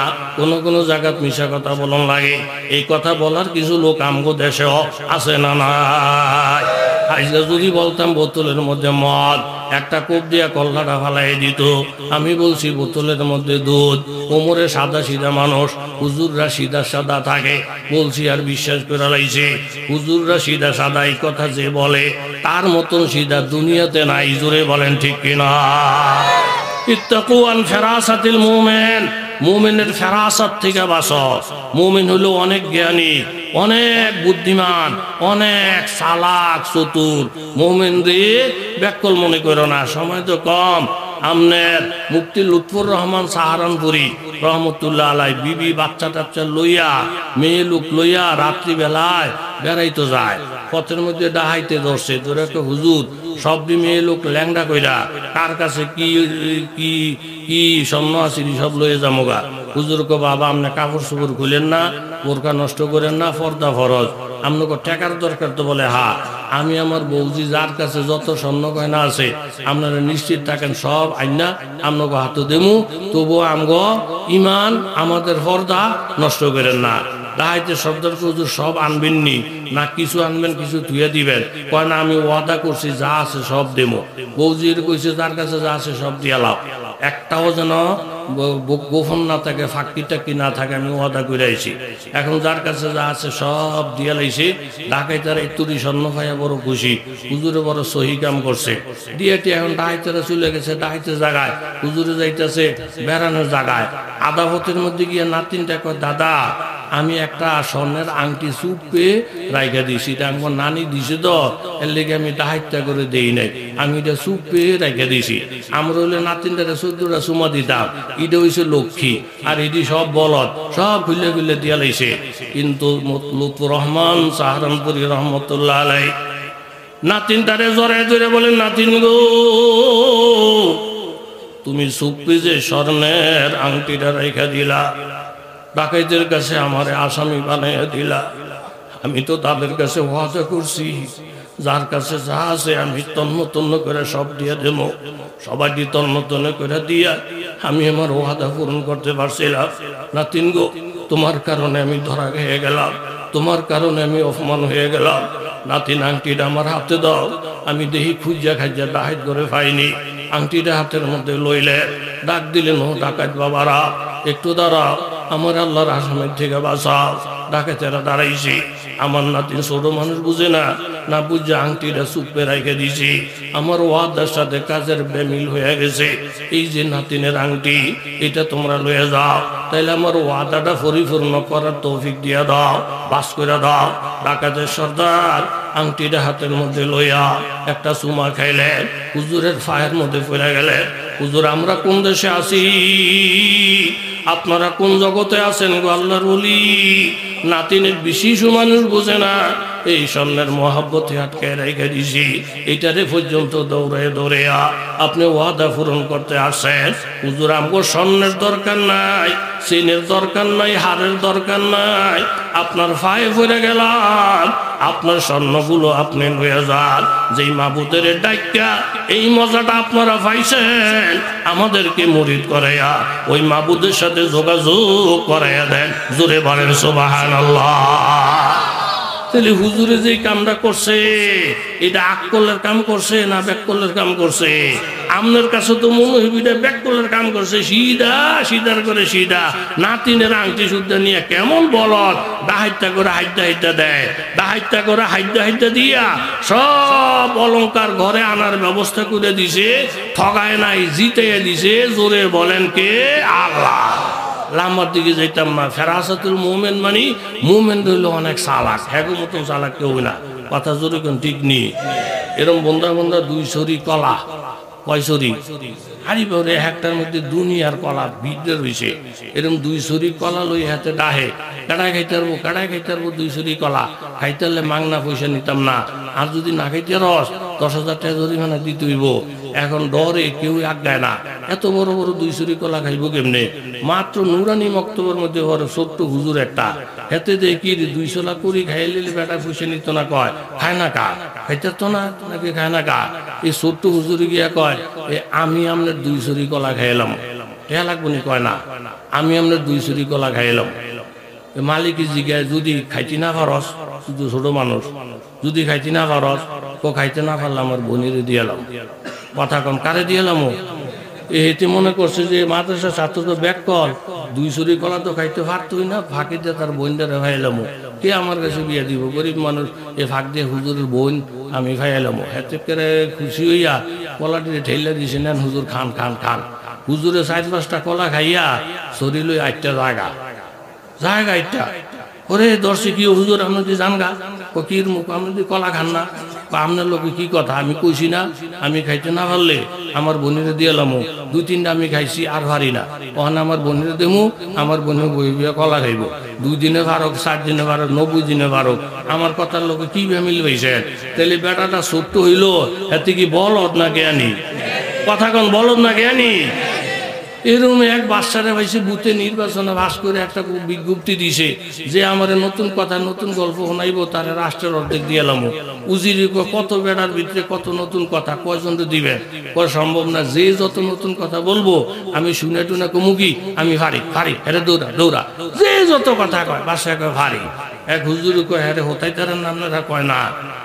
[SPEAKER 1] কোনো জায়গাত মিশা কথা বলন লাগে। এই কথা বলার কিছু লোক আমগো দেশেও আছে না নাই? আজকে যদি বলতাম বোতলের মধ্যে মদ, একটা কোপ দিয়া কল্লাটা ফালাই দিত। আমি বলছি বোতলের মধ্যে দুধ। ওমরে সাদা সিধা মানুষ, হুজুররা সিধা সাদা থাকে, বলছি আর বিশ্বাস করে লাইছে। হুজুররা সিধা সাদা এই কথা যে বলে, তার মতন সিধা দুনিয়াতে নাই। জোরে বলেন ঠিক কিনা? ইত্তাকু আন ফিরাসাতিল মুমিন, মুমিনের ফেরাসাত থেকে বাঁচো। মুমিন হলো অনেক জ্ঞানী, অনেক বুদ্ধিমান, অনেক চালাক চতুর। মুমিন রে ব্যাকল মনে করো না, সময় তো কম। আমনের মুফতি লুৎফুর রহমান সাহারানপুরি রহমতুল্লাহ আলাই বিবি বাচ্চা টাচ্চা লইয়া, মেয়ে লোক লইয়া রাত্রিবেলায় বেড়াইতে যায়। পথের মধ্যে ডাহাইতে ধরছে, তোর একটা হুজুর সবদি মেয়ে লোক ল্যাংড়া কইরা, কার কাছে কি কি কি স্বর্ণ আসিনি সব লইয়ে যামোগা। হুজুর কো, বাবা আপনি কাপড় চোপড় খুলেন না, বোরকা নষ্ট করেন না, পর্দা ফরজ, আপনাকে টাকার দরকার তো? বলে, হ্যাঁ, আমি আমার বৌজি যার কাছে যত স্বর্ণ গয়না আছে আপনারা নিশ্চিত থাকেন, সব আইনা আপনাকে হাতে দেমু, তবুও আমগো ইমান আমাদের পর্দা নষ্ট করেন না। ডাহাইতে সর্দার হুজুর সব আনবেননি না, কিছু আনবেন, কিছু ধুয়ে দিবেন। কয় না, আমি ওয়াদা করছি যা আছে সব দেবো। বৌজির কইছে যার কাছে যা আছে সব দিয়ে লাও, একটাও যেন গোপন না থাকে, ফাঁকি টাকি না থাকে, আমি ওয়াদা করে আইছি। এখন যার কাছে যা আছে সব দিয়ে লাইছি। ডাকাইতারা একটুরি স্বর্ণ পাইয়া বড় খুশি, হুজুরে বড় সহি কাম করছে। দিয়েটি এখন ডাকাইতারা চলে গেছে ডাকাইতে জায়গায়, হুজুরে যাইতেছে বেড়ানোর জায়গায়। আধা পথের মধ্যে গিয়ে নাতিনটা কয়, দাদা আমি একটা স্বর্ণের আংটি চুপ পেয়ে রাইখা দিয়েছি, এটা আমার নানি দিছে তো, এর লেগে আমি ডাহাইত্যা করে দেই নাই, আমি এটা চুপ পেয়ে রাইখা দিয়েছি। আমরা হলে নাতিনটা 14টা চুমা দিতাম, এটা হয়েছে লক্ষ্মী, আর এটি সব বলদ, সব খুলে খুলে দিয়া লাইছে। কিন্তু লুৎফুর রহমান সাহারানপুরি রহমতুল্লাহ আলাই নাতিনটারে জড়ায় ধরে বলেন, নাতিন গো, তুমি চুপি যে স্বর্ণের আংটিটা রেখা দিলা, ডাকাইতের কাছে আমার আসামি বানাইয়া দিলা। আমি তো তাদের কাছে ওয়াদা করছি যার কাছে যা আছে আমি তন্ন তন্ন করে সব দিয়ে দেব। সবাই তন্ন তন্ন করে দিয়া আমি আমার ওয়াদা পূরণ করতে পারছিলাম। নাতিন গো, তোমার কারণে আমি ধরা খেয়ে গেলাম, তোমার কারণে আমি অপমান হয়ে গেলাম। নাতিন আংটিটা আমার হাতে দাও। আমি দেখি খুঁজা খাইজা ডাহাত করে পাইনি। আংটিটা হাতের মধ্যে লইলে ডাক দিলেন, ও ডাকাত বাবারা একটু দাঁড়াও, আমার আল্লাহর আসামের থেকে বাঁচাও। ডাকাতেরা দাঁড়াইছি। আমার নাতিন ছোট মানুষ বুঝে না, না বুঝে আংটিটা চুপে রেখে দিছি। আমার ওয়াদার সাথে কাজের বেমিল হয়ে গেছে। এই যে নাতিনের আংটি, এটা তোমরা লয়ে যাও, তাইলে আমার ওয়াদাটা পরিপূর্ণ করার তৌফিক দিয়া দাও, বাস করে দাও। ডাকাতের সর্দার আংটিটা হাতের মধ্যে লইয়া একটা চুমা খাইলেন, হুজুরের পায়ের মধ্যে পড়ে গেলেন। হুজুর, আমরা কোন দেশে আছি, আপনারা কোন জগতে আছেন গো আল্লাহর ওলি? নাতিনের বিশেষ মানুষ বোঝে না, এই স্বর্ণের মহাব্বতে আটকে রেখে দিছি। এটারে পর্যন্ত দৌড়ে দৌড়িয়া আপনি ওয়াদা পূরণ করতে আসেন। হুজুর, আমগো স্বর্ণের দরকার নাই, চেনের দরকার নাই, হারের দরকার নাই, আপনার পায়ে পড়ে গেলাম, আপনার স্বর্ণগুলো আপনি লয়ে যান। যেই মাবুদের ডাইকা এই মজাটা আপনারা পাইছেন, আমাদেরকে মুরিদ করাইয়া ওই মাবুদের সাথে যোগাযোগ করাইয়া দেন। জোরে বলেন সুবহানাল্লাহ। তাহলে হুজুরে যে কামটা করছে, এটা আকলের কাম করছে না ব্যাকলের কাম করছে? আপনার কাছে তো মনে হইব এটা ব্যাকলের কাম করছে। সিধা সিধার করে সিধা নাতিনের আংটি সুদ্ধা নিয়ে কেমন বলত ডাহাইত্যা করে হাইত্যা দেয়, ডাহাইত্যা করে হাইত্যা দিয়া সব অলংকার ঘরে আনার ব্যবস্থা করে দিছে। ঠগায় নাই, জিতে দিছে। জোরে বলেন কে? আল্লাহ। লাম্বার দিকে যেতাম না। ফেরাসাতুল মুমিন মানে মুমিন হইল অনেক চালাক, হ্যাগো মতন চালাক কেউ না। কথা জোরে কোন ঠিক নেই। এরম বন্ধা বন্ধা 2 সরি কলা, কয় সরি হারি পরে একটার মধ্যে দুনিয়ার কলা বিদ্যে রয়েছে। এরম 2 সরি কলা লই হাতে ডাহে, কাটায় খাইতে পারবো 2 সরি কলা। খাইতে হলে মাংনা পয়সা নিতাম না, আর যদি না খাইতে রস 10,000 টাকা জরিমানা দিতে হইব। এখন ডরে কেউ আজ্ঞায় না, এত বড় বড় 2 সরি কলা খাইব কেমনে? মাত্র নুরানি মক্তবের মধ্যে বড় ছোট্ট হুজুর একটা, হেতে দেখি 200 লাখ করে খাইলে বেটা পয়সা নিত না। কয় খায় না কা, খাইতে তো না নাকি খায় না কা? এই ছোট্ট হুজুরে গিয়া কয়, আমি আপনার 2 সরি কলা খাইলাম, টেয়া লাগবো নি? কয় না, আমি আপনার 2 সরি কলা খাইলাম। মালিকের জিজ্ঞাসা, যদি খাইতে না পারস, শুধু ছোট মানুষ, যদি খাইতে না পারস, খাইতে না পারলাম আমার বোনের দিয়ালাম। কথা কম, কারে দিয়ালাম? এতে মনে করছে যে মাদ্রাসা ছাত্র তো ব্যাক কল, 2 সরি কলা তো খাইতে পারতই না, ফাঁকি দিয়ে তার বোনটারে খাইলাম। কে আমার কাছে বিয়ে দিব? গরিব মানুষ, এ ফাঁক দিয়ে হুজুরের বোন আমি খাইলাম। এতে করে খুশি হইয়া কলাটি ঠেলে দিছে, নেন হুজুর খান খান খান। হুজুরে 4-5টা কলা খাইয়া শরীর 8টা জায়গা 8টা। ওরে দর্শে কি হুজুর আপনি যদি জানগা কির মুখ, আপনি যদি কলা খান না, আপনার লোকে কি কথা? আমি কইছি না, আমি খাইতে না পারলে আমার বোনের দিয়েলাম। 2-3টা আমি খাইছি আর পারি না, ওখানে আমার বোনের দেমু, আমার বোনের বই বিয়ে কলা খাইব। 2 দিনে পারক, 7 দিনে পারক, 90 দিনে পারক, আমার কথার লোকে কি মিল হয়েছে? তাহলে বেটাটা ছোট্ট হইল, এতে কি বলদ না জ্ঞানী? কথা কন, বলদ না জ্ঞানী? এরকম এক বাচ্চারা ভাইছে বুথে নির্বাচনে ভাস করে একটা বিজ্ঞপ্তি দিছে যে আমার নতুন কথা নতুন গল্প শোনাইব, তার রাষ্ট্রের অর্ধেক দিয়েলাম। উজিরি কত বেড়ার ভিতরে কত নতুন কথা, কয়জন দিবেন? কয় সম্ভব না, যে যত নতুন কথা বলবো আমি শুনে টুনে কমুকি আমি ফারি হেরে দৌড়া যে যত কথা কয় বাসায় কয় ফারি। এক হুজুর কয় হ্যাঁ হতাই তারেন না আপনারা? কয় না,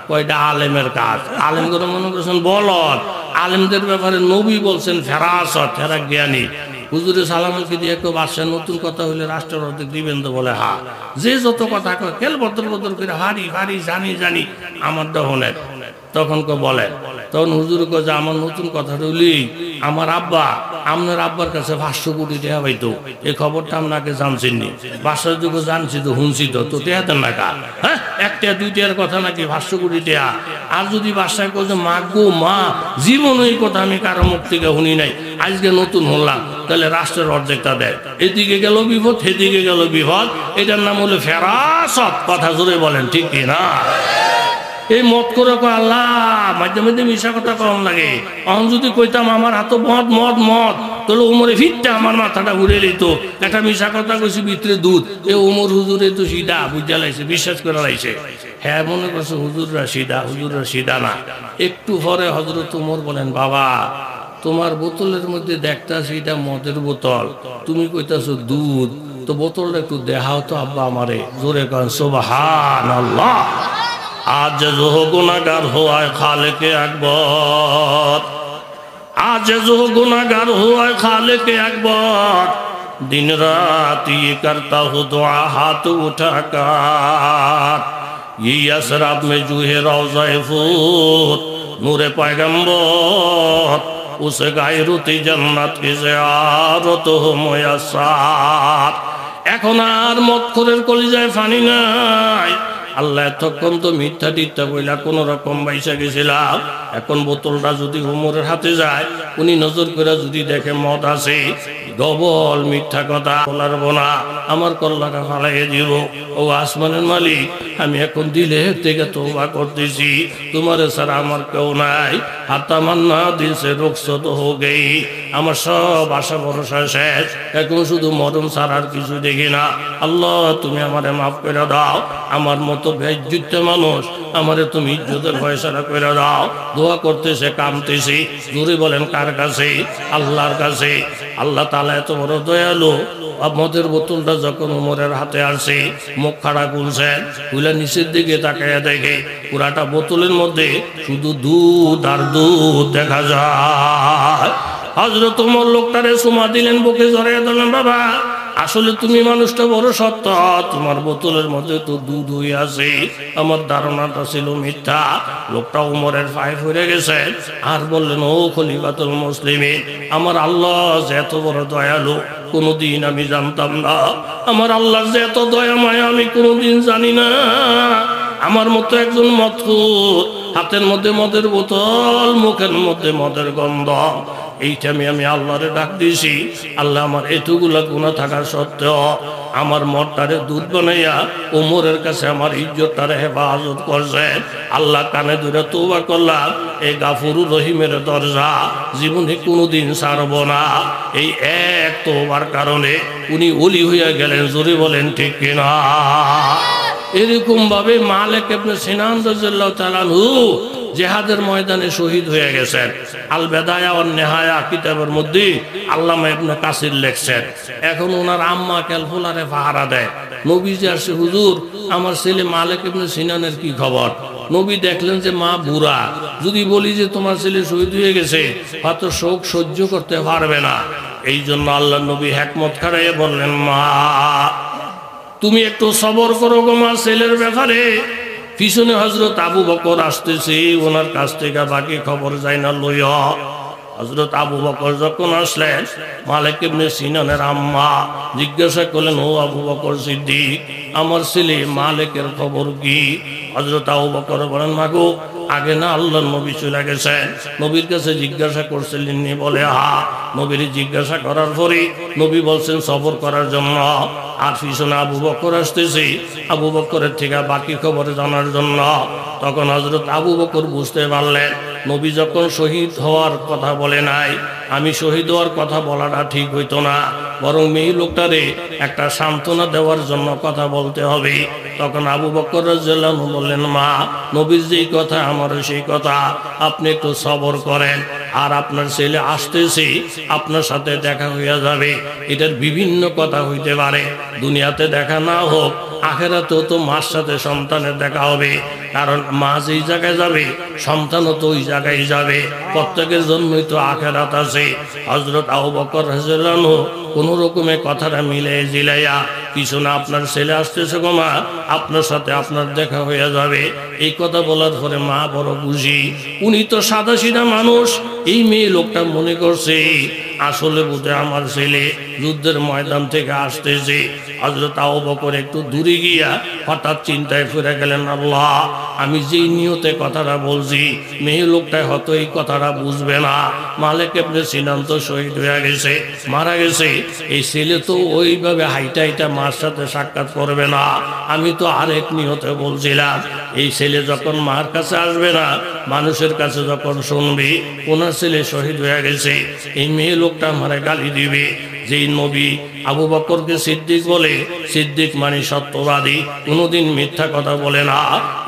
[SPEAKER 1] কয়টা আলেমের কাজ। আলেম করে মনে করছেন বলদ, আলেমদের ব্যাপারে নবী বলছেন ফেরাসত, এরা জ্ঞানী। হুজুরে সালামকে দিয়ে কেউ বাদশাহ নতুন কথা হইলে রাষ্ট্রের অর্ধেক দিবেন তো? বলে হা, যে যত কথা কয় খেল বদল করে হারি জানি আমার দহনের। তখন কে বলে, তখন হুজুর কয় যে আমার নতুন কথা হইলি আমার আব্বা আপনার আব্বার কাছে 500 কোটি টাকা পাইতো, এই খবরটা আপনাকে জানছেননি? বাসার যুগে জানছি তো, শুনছি তো টেহা দেন না কা? হ্যাঁ, 1-2টার কথা নাকি 500 কোটি টাকা? আর যদি বাসায় কয় যে মা গো মা, জীবন এই কথা আমি কারো মুখ থেকে শুনি নাই, আজকে নতুন হলাম, তাহলে রাষ্ট্রের অর্ধেকটা দেয়। এদিকে গেল বিপদ, সেদিকে গেল বিপদ। এটার নাম হলো ফেরাসত। কথা জোরে বলেন ঠিক কি না? এই মত করে আল্লাহ মাঝে মাঝে মিশা কথা কম লাগে। এখন যদি কইতাম আমার হাত মদ তাহলে উমরে ফিরতে আমার মাথাটা ঘুরে দিত। একটা মিশা কথা কইছি ভিতরে দুধ, এ উমর হুজুরে তো সিধা বুঝা লাইছে, বিশ্বাস করে লাইছে। হ্যাঁ মনে করছে হুজুররা সিধা না। একটু পরে হযরত উমর বলেন, বাবা তোমার বোতলের মধ্যে দেখতাছি এটা মদের বোতল, তুমি কইতাছো দুধ, তো বোতলটা একটু দেখাও তো আব্বা আমারে। জোরে কন সুবহানাল্লাহ। आज जो गुनाहगार हुआ है खालिक अकबर, आज जो गुनाहगार हुआ है खालिक अकबर, दिन रात ये करता हूँ दुआ हाथ उठाकर। ये असराब में जूहे रोज़ा फूत नूरे पैगंबर, उस गायरुती जन्नत की ज़ियारत हो मुयस्सर। এখন আর মদখোরের কলিজায় পানি নাই। আল্লাহ এতক্ষণ তো মিথ্যা টিথ্যা বইলা কোন রকম বাইসা গেছিলাম, এখন বোতলটা যদি উমরের হাতে যায়, উনি নজর করে যদি দেখে মদ আছে, ডবল মিথ্যা কথা বলার বোনা আমার কল্লাটা ফালাইয়ে দিব। ও আসমানের মালিক, আমি এখন দিলে থেকে তওবা করতেছি, তোমার ছাড়া আমার কেউ নাই। হাতামান্না দিল সে রুখসত হো গই, আমার সব আশা ভরসা শেষ, এখন শুধু মরণ ছাড়ার কিছু দেখি না। আল্লাহ তুমি আমারে মাফ করে দাও, আমার মতো বেইজ্জত মানুষ আমারে তুমি ইজ্জতের ফয়সালা করে দাও। দোয়া করতেছে, কামতেছি, জোরে বলেন কার কাছে? আল্লাহর কাছে। আল্লাহ তাআলা এত বড় দয়ালু, মদের বোতলটা যখন উমরের হাতে আসে, মুখ খাড়া খুলছেন, খুলে নিচের দিকে তাকাইয়া দেখে পুরাটা বোতলের মধ্যে শুধু দুধ আর দুধ দেখা যায়। হযরত ওমর লোকটারে চুমা দিলেন, বুকে জড়াইয়া ধরলেন, বাবা আসলে তুমি মানুষটা বড় সত্য, তোমার বোতলের মধ্যে তো দুধ হয়ে আছে, আমার ধারণাটা ছিল মিথ্যা। লোকটা উমরের পায়ে পড়ে গেছে আর বললেন, ও খলিফাতুল মুসলিমিন, আমার আল্লাহ যে এত বড় দয়ালু কোনদিন আমি জানতাম না, আমার আল্লাহর যে এত দয়া মায়া আমি কোনদিন জানি না। আমার মতো একজন মদখোর, হাতের মধ্যে মদের বোতল, মুখের মধ্যে মদের গন্ধ, এইটা আমি আল্লাহরে ডাক দিয়েছি। আল্লাহ আমার এতগুলা গুনাহ থাকা সত্ত্বেও আমার মদটারে দুধ বানাইয়া ওমরের কাছে আমার ইজ্জতটারে হেফাজত করছে। আল্লাহ কানে ধরে তওবা করলাম, এই গাফুরুর রহিমের দরজা জীবনে কোনোদিন ছাড়ব না। এই এক তওবার কারণে উনি ওলি হইয়া গেলেন, জোরে বলেন ঠিক কিনা? এরকম ভাবে মালিক ইবনে সিনান রাদিয়াল্লাহু তাআলা আনহু জিহাদের ময়দানে শহীদ হয়ে গেছেন। আল বেদায়া ওয়ান নেহায়া কিতাবের মধ্যে আল্লামা ইবনে কাসির লিখছেন। এখন ওনার আম্মা ক্যালফুলারে পাহারা দেয়। নবীজি আসে, হুজুর আমার ছেলে মালিক ইবনে সিনানের কি খবর? নবী দেখলেন যে মা বুড়া, যদি বলি যে তোমার ছেলে শহীদ হয়ে গেছে, হয়তো শোক সহ্য করতে পারবে না। এই জন্য আল্লাহ নবী হিকমত খাটাইয়া বললেন, মা তুমি একটু সবর করো গো মা ছেলের ব্যাপারে। পিছনে হযরত আবু বকর আসতেছে, ওনার কাছ থেকে বাকি খবর যায় না লইয়া। হযরত আবু বকর যখন আসলেন, মালিক ইবনে সিনানের আম্মা জিজ্ঞাসা করলেন, ও আবু বকর সিদ্দিক, আমার ছেলে মালিকের খবর কি? হযরত আবু বকর বলেন, মাগো আগে না আল্লাহর নবী চলে গেছেন, নবীর কাছে জিজ্ঞাসা করছিলেন, বলে হা। নবীর জিজ্ঞাসা করার পরে নবী বলছেন সবর করার জন্য। আর পিছনে আবু বকর আসতেছে, আবু বকরের থেকে বাকি খবর জানার জন্য। তখন হযরত আবু বকর বুঝতে পারলেন, নবী যখন শহীদ হওয়ার কথা বলে নাই, আমি শহীদ হওয়ার কথা বলাটা ঠিক হইতো না, বরং মেয়ে লোকটারে একটা সান্ত্বনা দেওয়ার জন্য কথা বলতে হবে। তখন আবু বকর রাদিয়াল্লাহু আনহু বললেন, মা নবীর যেই কথা আমারও সেই কথা, আপনি একটু সবর করেন। আর আপনার ছেলে আসতেছে, আপনার সাথে দেখা হইয়া যাবে। এটার বিভিন্ন কথা হইতে পারে, দুনিয়াতে দেখা না হোক, আখিরাতেও তো মার সাথে সন্তানের দেখা হবে। কারণ মা যেই জায়গায় যাবে, সন্তানও তো ওই জায়গায় যাবে। প্রত্যেকের জন্যই তো আখিরাত আছে। হযরত আবু বকর রাদিয়াল্লাহু আনহু কোনো রকমে কথাটা মিলে জিলাইয়া, পিছনে আপনার ছেলে আসতেছে গো মা, আপনার সাথে আপনার দেখা হইয়া যাবে, এই কথা বলার পরে মা বড় খুশি। উনি তো সাদাসিধা মানুষ, এই মেয়ে লোকটা মনে করছে আসলে বোধহয় আমার ছেলে যুদ্ধের ময়দান থেকে আসতেছে। হযরত আবু বকর একটু দূরে গিয়া হঠাৎ চিন্তায় ফিরে গেলেন, আল্লাহ আমি যেই নিয়তে কথাটা বলছি, মেয়ে লোকটা হয়তো এই কথাটা বুঝবে না। মালিক ইবনে সিনান তো শহীদ হয়ে গেছে, মারা গেছে, এই ছেলে তো ওইভাবে হাইটা হাইটা মার সাথে সাক্ষাৎ করবে না। আমি তো আরেক নিয়তে বলছিলাম, এই ছেলে যখন মার কাছে আসবে না, মানুষের কাছে যখন শুনবি ওনার ছেলে শহীদ হয়ে গেছে, এই মেয়ে লোকটা আমারে গালি দিবে। যেই নবী আবু বকরকে সিদ্দিক বলে, সিদ্দিক মানে সত্যবাদী, কোনোদিন মিথ্যা কথা বলে না,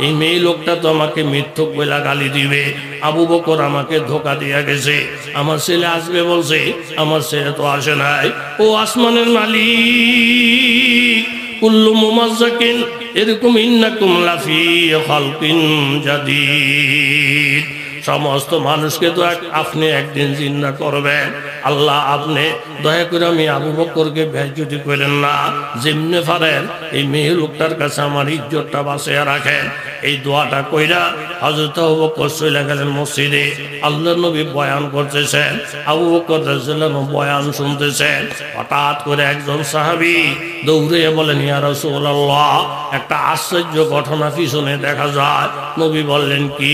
[SPEAKER 1] এই মেয়ে লোকটা তো আমাকে মিথ্যুক বলে গালি দিবে। আবু বকর আমাকে ধোকা দিয়া গেছে, আমার ছেলে আসবে বলছে, আমার ছেলে তো আসে নাই। ও আসমানের মালিক, কুল্লু মুমাজ্জাকিন এরকম ইন্নাকুম লাফি খালকিন জাদীদ। সমস্ত মানুষকে তো আপনি একদিন জিন্দা করবেন। আল্লাহ আপনি দয়া করে আমি আবু বকরকে বেইজ্জতি করেন না, যেমনে পারেন এই মেয়ে লোকটার কাছে আমার ইজ্জতটা বাঁচিয়ে রাখেন। এই দোয়াটা কইরা হযরত আবু বকর চলে গেলেন মসজিদে। আল্লাহর নবী বয়ান করতেছেন, আবু বকর রাদিয়াল্লাহু আনহু বয়ান শুনতেছেন। হঠাৎ করে একজন সাহাবী দৌড়ে বলেন, ইয়া রাসূলুল্লাহ, একটা আশ্চর্য ঘটনা পিছনে দেখা যায়। নবী বললেন, কি?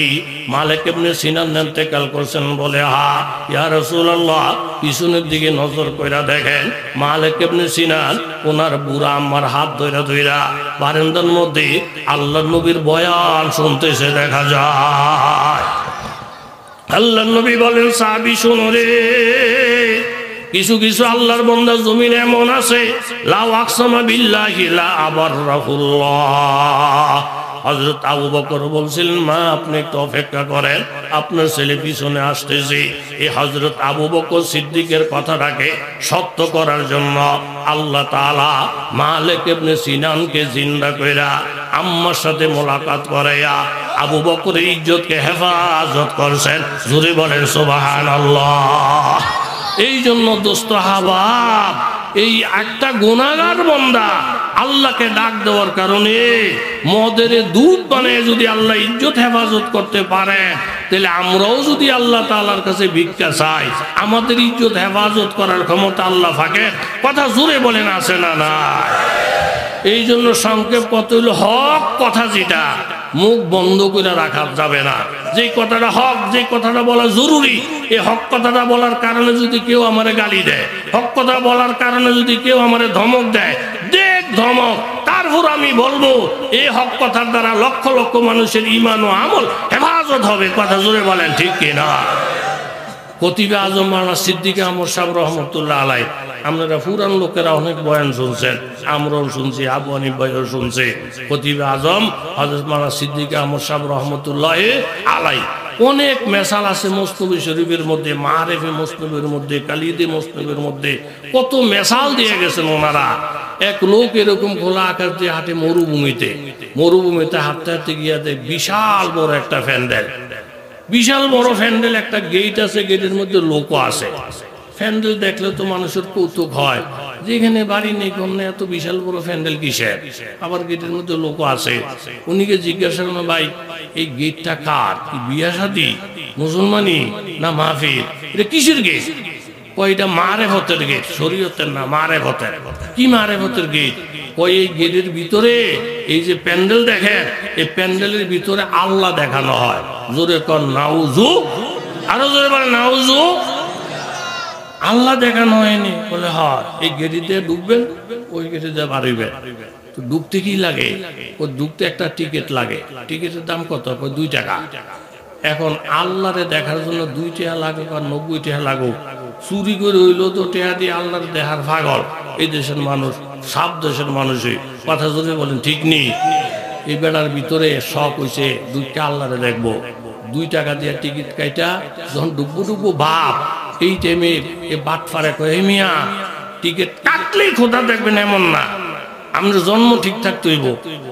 [SPEAKER 1] মালিক ইবনে সিনান ইন্তেকাল করছেন। বলে, হ্যাঁ। ইয়া রাসূলুল্লাহ, পিছনের দিকে নজর কইরা দেখেন, মালিক ইবনে সিনান ওনার বুড়া আম্মার হাত ধইরা ধইরা বারান্দার মধ্যে আল্লাহর নবীর বয়ান শুনতেছে দেখা যায়। আল্লাহর নবী বলেন, সাহাবী শোনো রে, কিছু কিছু আল্লাহর বান্দা জমিন এমন আছে, লাউ আকসামা বিল্লাহি লা আবাররাহুল্লাহ। হযরত আবু বকর বলছিলেন, মা আপনি একটু অপেক্ষা করেন, আপনার ছেলে পিছনে আসতেছে। এই হযরত আবু বকর সিদ্দিকের কথাটাকে সত্য করার জন্য আল্লাহ তাআলা মালিক ইবনে সিনানকে জিন্দা কইরা আম্মার সাথে মোলাকাত করাইয়া আবু বকরের ইজ্জতকে হেফাজত করছেন। জোরে বলেন সুবহানাল্লাহ। এই জন্য দোস্ত হাবাব, এই একটা গুনাহগার বান্দা আল্লাহকে ডাক দেওয়ার কারণে মদের দুধ বানিয়ে যদি আল্লাহ ইজ্জত হেফাজত করতে পারে, তাহলে আমরাও যদি আল্লাহ তাআলার কাছে ভিক্ষা চাই, আমাদের ইজ্জত হেফাজত করার ক্ষমতা আল্লাহ ফাঁকে। কথা জোরে বলেন, আছে না না? এই জন্য সংক্ষেপ কত হইল, হক কথা যেটা মুখ বন্ধ করে রাখা যাবে না। যে কথাটা হক, যে কথাটা বলা জরুরি, এই হক কথাটা বলার কারণে যদি কেউ আমারে গালি দেয়, হক কথা বলার কারণে যদি কেউ আমারে ধমক দেয়, দেখ ধমক, তারপর আমি বলবো এই হক কথার দ্বারা লক্ষ লক্ষ মানুষের ঈমান ও আমল হেফাজত হবে। কথা জোরে বলেন, ঠিক কিনা? খতিবে আজম মাওলানা সিদ্দিক আহমদ সাহেব রহমতুল্লাহ আলাই, আপনারা পুরান লোকেরা অনেক বয়ান শুনছেন, আমরাও শুনছি, আবু হানিফ ভাইও শুনছে। খতিবে আজম হযরত মাওলানা সিদ্দিক আহমদ সাহেব রহমতুল্লাহ আলাই অনেক মেসাল আছে মুসনবী শরীফের মধ্যে, মারেফে মুসনবীর মধ্যে, কালিদে মুসনবীর মধ্যে কত মেসাল দিয়ে গেছেন ওনারা। এক লোক এরকম খোলা আকাশ দিয়ে হাঁটে মরুভূমিতে হাঁটতে হাঁটতে গিয়ে দেয় বিশাল বড় একটা প্যান্ডেল, বিশাল বড় প্যান্ডেল, একটা গেট আছে, গেটের মধ্যে লোকও আছে। প্যান্ডেল দেখলে তো মানুষের কৌতুক হয়, যেখানে বাড়ি নেই কোন এত বিশাল বড় প্যান্ডেল কিসের, আবার গেটের মধ্যে লোকও আছে। উনিকে জিজ্ঞাসা করলো, ভাই এই গেটটা কার? কি বিয়া শাদী, মুসলমানি না মাহফিল? এটা কিসের গেট? কয় এটা মারেফতের গেট, শরীয়তের না, মারেফতের। কি মারেফতের গেট? কয় এই গেটের ভিতরে এই যে প্যান্ডেল দেখেন, এই প্যান্ডেলের ভিতরে আল্লাহ দেখানো হয়। জোরে কর নাউজু, আরো জোরে বলে নাউজু। আল্লাহ দেখানো হয়নি? বলে হয়। এই গেটে দিয়ে ঢুকবেন, ওই গেটে দিয়ে বাড়িবেন। তো ঢুকতে কি লাগে? ওই ঢুকতে একটা টিকিট লাগে। টিকিটের দাম কত? 2 টাকা। এখন আল্লাহরে দেখার জন্য 2 টাকা লাগে বা 90 টাকা লাগুক, চুরি করে হইলো তো টাকা দিয়ে আল্লাহর দেখার পাগল এই দেশের মানুষ, সব দেশের মানুষই। কথা যদি বলেন ঠিক নেই? এই বেড়ার ভিতরে শখ হয়েছে 2 টাকা আল্লাহরে দেখবো, 2 টাকা দিয়ে টিকিট কাইটা যখন ডুববো বাপ, এই টাইমে এ বাট ফারে কয়ে, মিয়া টিকিট কাটলেই খোদা দেখবেন এমন না, আমরা জন্ম ঠিক থাকতে হইব,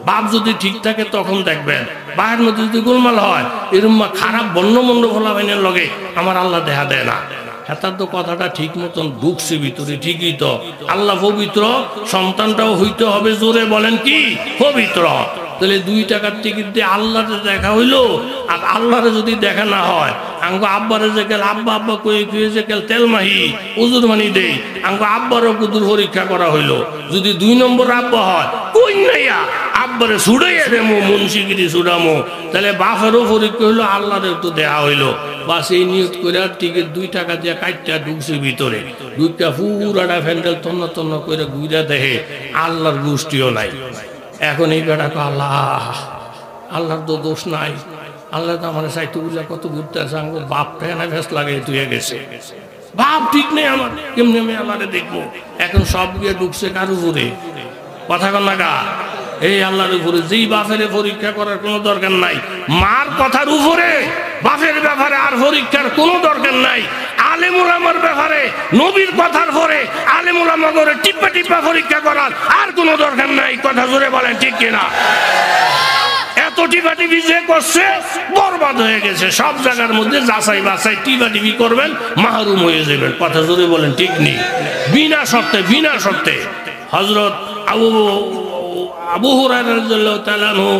[SPEAKER 1] বাপ যদি ঠিক থাকে তখন দেখবেন। বাহের মধ্যে যদি গোলমাল হয়, এরম খারাপ বন্য ভোলা বাইনের লগে আমার আল্লাহ দেখা দেয় না। হেতার তো কথাটা ঠিক মতন ঢুকছে ভিতরে, ঠিকই তো। আল্লাহ পবিত্র, সন্তানটাও হইতে হবে, জোরে বলেন কি পবিত্র। তাহলে 2 টাকার টিকিট দিয়ে আল্লাহরে দেখা হইলো। আর আল্লাহরে যদি দেখা না হয়, আঙ্গো আব্বারে যে গেল আব্বা আব্বা কয়ে যে গেল তেলমাহি উজুর মানি দেই, আঙ্গো আব্বারও কুদুর পরীক্ষা করা হইলো। যদি 2 নম্বর আব্বা হয়, কই নাইয়া আব্বারে ছুড়াইয়া দেমো, মুন্সিগিরি ছুড়ামো, তাহলে বাপেরও পরীক্ষা হইলো, আল্লাহরে একটু দেয়া হইলো। বাস এই নিয়ত করে টিকিট 2 টাকা দিয়ে কাটটা ঢুকছে ভিতরে, ঢুকটা পুরাটা প্যান্ডেল তন্ন তন্ন করে ঘুরা দেখে আল্লাহর গোষ্ঠীও নাই। এখন এই বেটাকে আল্লাহর তো দোষ নাই, আল্লাহ তো আমার সাইতে বুঝা কত ঘুরতে আছে, আমার বাপ ফেনা ভেস লাগে তুই গেছে, বাপ ঠিক নেই আমার, কেমনি আমি আল্লাহরে দেখবো। এখন সব গিয়ে ঢুকছে কার উপরে? কথা কন না কা? এই আল্লাহর উপরে। যেই বাপের পরীক্ষা করার কোনো দরকার নাই, মার কথার উপরে বাপের ব্যাপারে আর পরীক্ষার কোনো দরকার নাই। আলেম ওলামার ব্যাপারে নবীর কথার পরে আলেম ওলামা করে টিপ্পা টিপ্পা পরীক্ষা করার আর কোনো দরকার নাই। কথা জোরে বলেন ঠিক কিনা? এত টিপাটিপি যে করছে বরবাদ হয়ে গেছে। সব জায়গার মধ্যে যাচাই বাছাই টিপাটিপি করবেন, মাহরুম হয়ে যাবেন। কথা জোরে বলেন ঠিক নেই? বিনা শর্তে, বিনা শর্তে। হযরত আবু হুরায়রা রাদিয়াল্লাহু তাআলা আনহু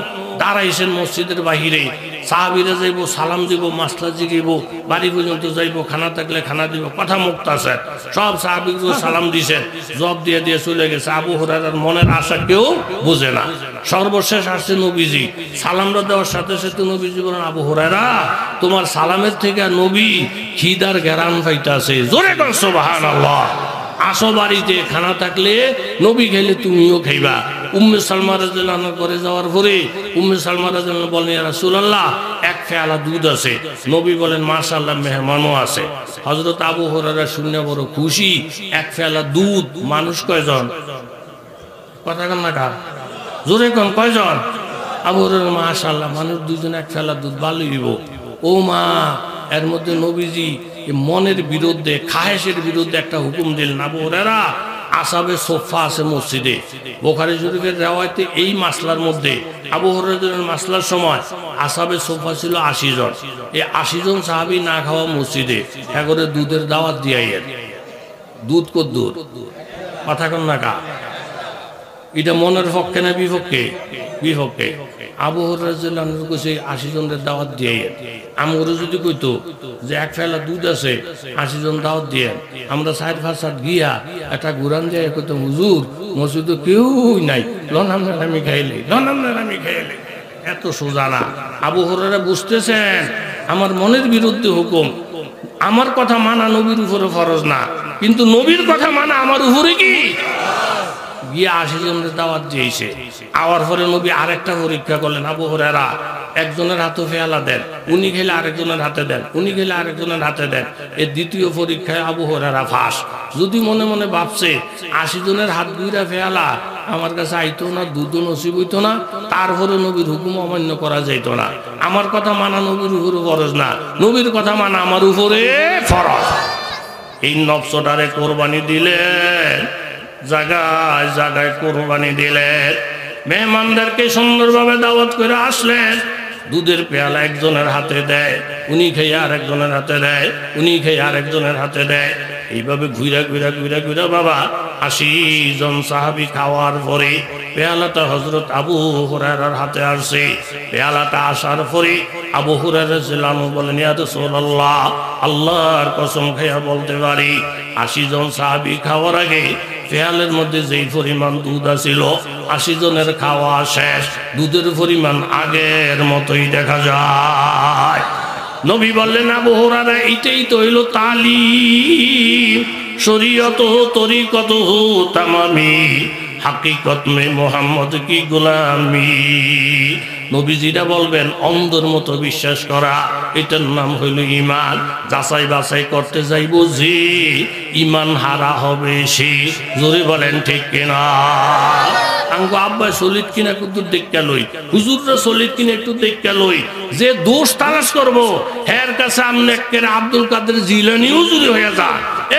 [SPEAKER 1] দাঁড়াইছেন মসজিদের বাহিরে। সাহাবীরা যাইব, সালাম দিব, মাসলা জিগাইব, বাড়ি পর্যন্ত যাইব, খানা থাকলে খানা দিব, কথা মুক্ত আছে। সব সাহাবীগুলো সালাম দিয়েছেন, জবাব দিয়ে দিয়ে চলে গেছে। আবু হুরায়রার মনের আশা কেউ বুঝে না। সর্বশেষ আসছে নবীজি। সালামটা দেওয়ার সাথে সাথে নবীজি বলেন, আবু হুরায়রা তোমার সালামের থেকে নবী খিদার ঘেরান পাইতাছে। জোরে কোন সুবহানাল্লাহ। আসো বাড়িতে, খানা থাকলে নবী খাইলে তুমিও খাইবা। উম্মে সালমা রাদিয়াল্লাহু আনহা করে যাওয়ার পরে উম্মে সালমা রাদিয়াল্লাহু বলেন, ইয়া রাসূলুল্লাহ এক পেয়ালা দুধ আছে। নবী বলেন, মাশাআল্লাহ মেহমানও আছে। হযরত আবু হুরায়রা শুনে বড় খুশি। এক পেয়ালা দুধ, মানুষ কয়জন? কথা কন না কা? জোরে কোন কয়জন? আবু হুরায়রা মাশাআল্লাহ মানুষ দুইজন, এক পেয়ালা দুধ ভালোই দিব। ও মা, এর মধ্যে নবীজি মনের বিরুদ্ধে, খায়েশের বিরুদ্ধে একটা হুকুম দিলেন। আবু হুরায়রা আসাবে সোফা আছে মসজিদে। বুখারী শরীফের রিওয়ায়াতে এই মাসলার মধ্যে আবু হুরায়রার মাসলার সময় আসাবে সোফা ছিল 80 জন। এই 80 জন সাহাবী না খাওয়া মসজিদে এগরে দুধের দাওয়াত দিয়াইয়ের। দুধ কত দূর? কথা কন না কা? এটা মনের পক্ষে না বিপক্ষে? বিপক্ষে। আবু হুরায়রা রাদিয়াল্লাহু আনহু কইছে 80 জনের দাওয়াত দিয়াইয়ের। আমগরে যদি কইতো যে এক ফেলা দুধ আছে 80 জন দাওয়াত দিয়ে, আমরা 4-5 গিয়া একটা গুরান দিয়ে কইতাম, হুজুর মসজিদে কেউ নাই, লন আপনার আমি খাইলে, লন আপনার আমি খাইলে। এত সোজা না। আবু হুরায়রা বুঝতেছেন আমার মনের বিরুদ্ধে হুকুম। আমার কথা মানা নবীর উপরে ফরজ না, কিন্তু নবীর কথা মানা আমার উপরে কি? গিয়ে 80 জনের দাওয়াত দিয়েছে। আওয়ার পরে নবী আরেকটা পরীক্ষা করলেন। আবু হুরায়রা একজনের হাতে পেয়ালা দেন, উনি খেলে আরেকজনের হাতে দেন, উনি খেলে আরেকজনের হাতে দেন। এই দ্বিতীয় পরীক্ষায় আবু হুরায়রা ফাঁস। যদি মনে মনে ভাবছে 80 জনের হাত দুইটা পেয়ালা আমার কাছে আইতো না, দুধ নসিব হইতো না, তারপরে নবীর হুকুম অমান্য করা যাইতো না। আমার কথা মানা নবীর উপরে ফরজ না, নবীর কথা মানা আমার উপরে ফরজ। এই নফসটারে কোরবানি দিলেন, জায়গায় জায়গায় কোরবানি দিলেন। মেহমানদেরকে সুন্দরভাবে দাওয়াত করে আসলেন। দুধের পেয়ালা একজনের হাতে দেয়, উনি খেয়ে আরেকজনের হাতে দেয়, উনি খেয়ে আরেকজনের হাতে দেয়। এইভাবে ঘুরা ঘুরা ঘুরা ঘুরা বাবা 80 জন সাহাবী খাওয়ার পরে পেয়ালাটা হযরত আবু হুরায়রার হাতে আসছে। পেয়ালাটা আসার পরে আবু হুরায়রা রাদিয়াল্লাহু আনহু বলেন, ইয়া রাসূলুল্লাহ আল্লাহর কসম খাইয়া বলতে পারি 80 জন সাহাবী খাওয়ার আগে পেয়ালের মধ্যে যেই পরিমাণ দুধ আছিল 80 জনের খাওয়া শেষ, দুধের পরিমাণ আগের মতোই দেখা যায়। নবী বললেন, আবু হুরায়রা এটাই তো হইল তালিম, শরীয়ত তরিকত তামামি, হাকিকত মে মোহাম্মদ কি গোলামি। নবীজিরা বলবেন অন্ধের মতো বিশ্বাস করা, এটার নাম হইল ঈমান। যাচাই বাছাই করতে যাইব যে ঈমান হারা হবে সে। জোরে বলেন ঠিক কিনা? আঙ্গো আব্বা সলিদ কিনা একটু দেখা লই, হুজুররা সলিদ কিনা একটু দেখা লই। যে দোষ তালাশ করবো হের কাছে আমনে একেবারে আব্দুল কাদের জিলানী হুজুরি হয়ে যা,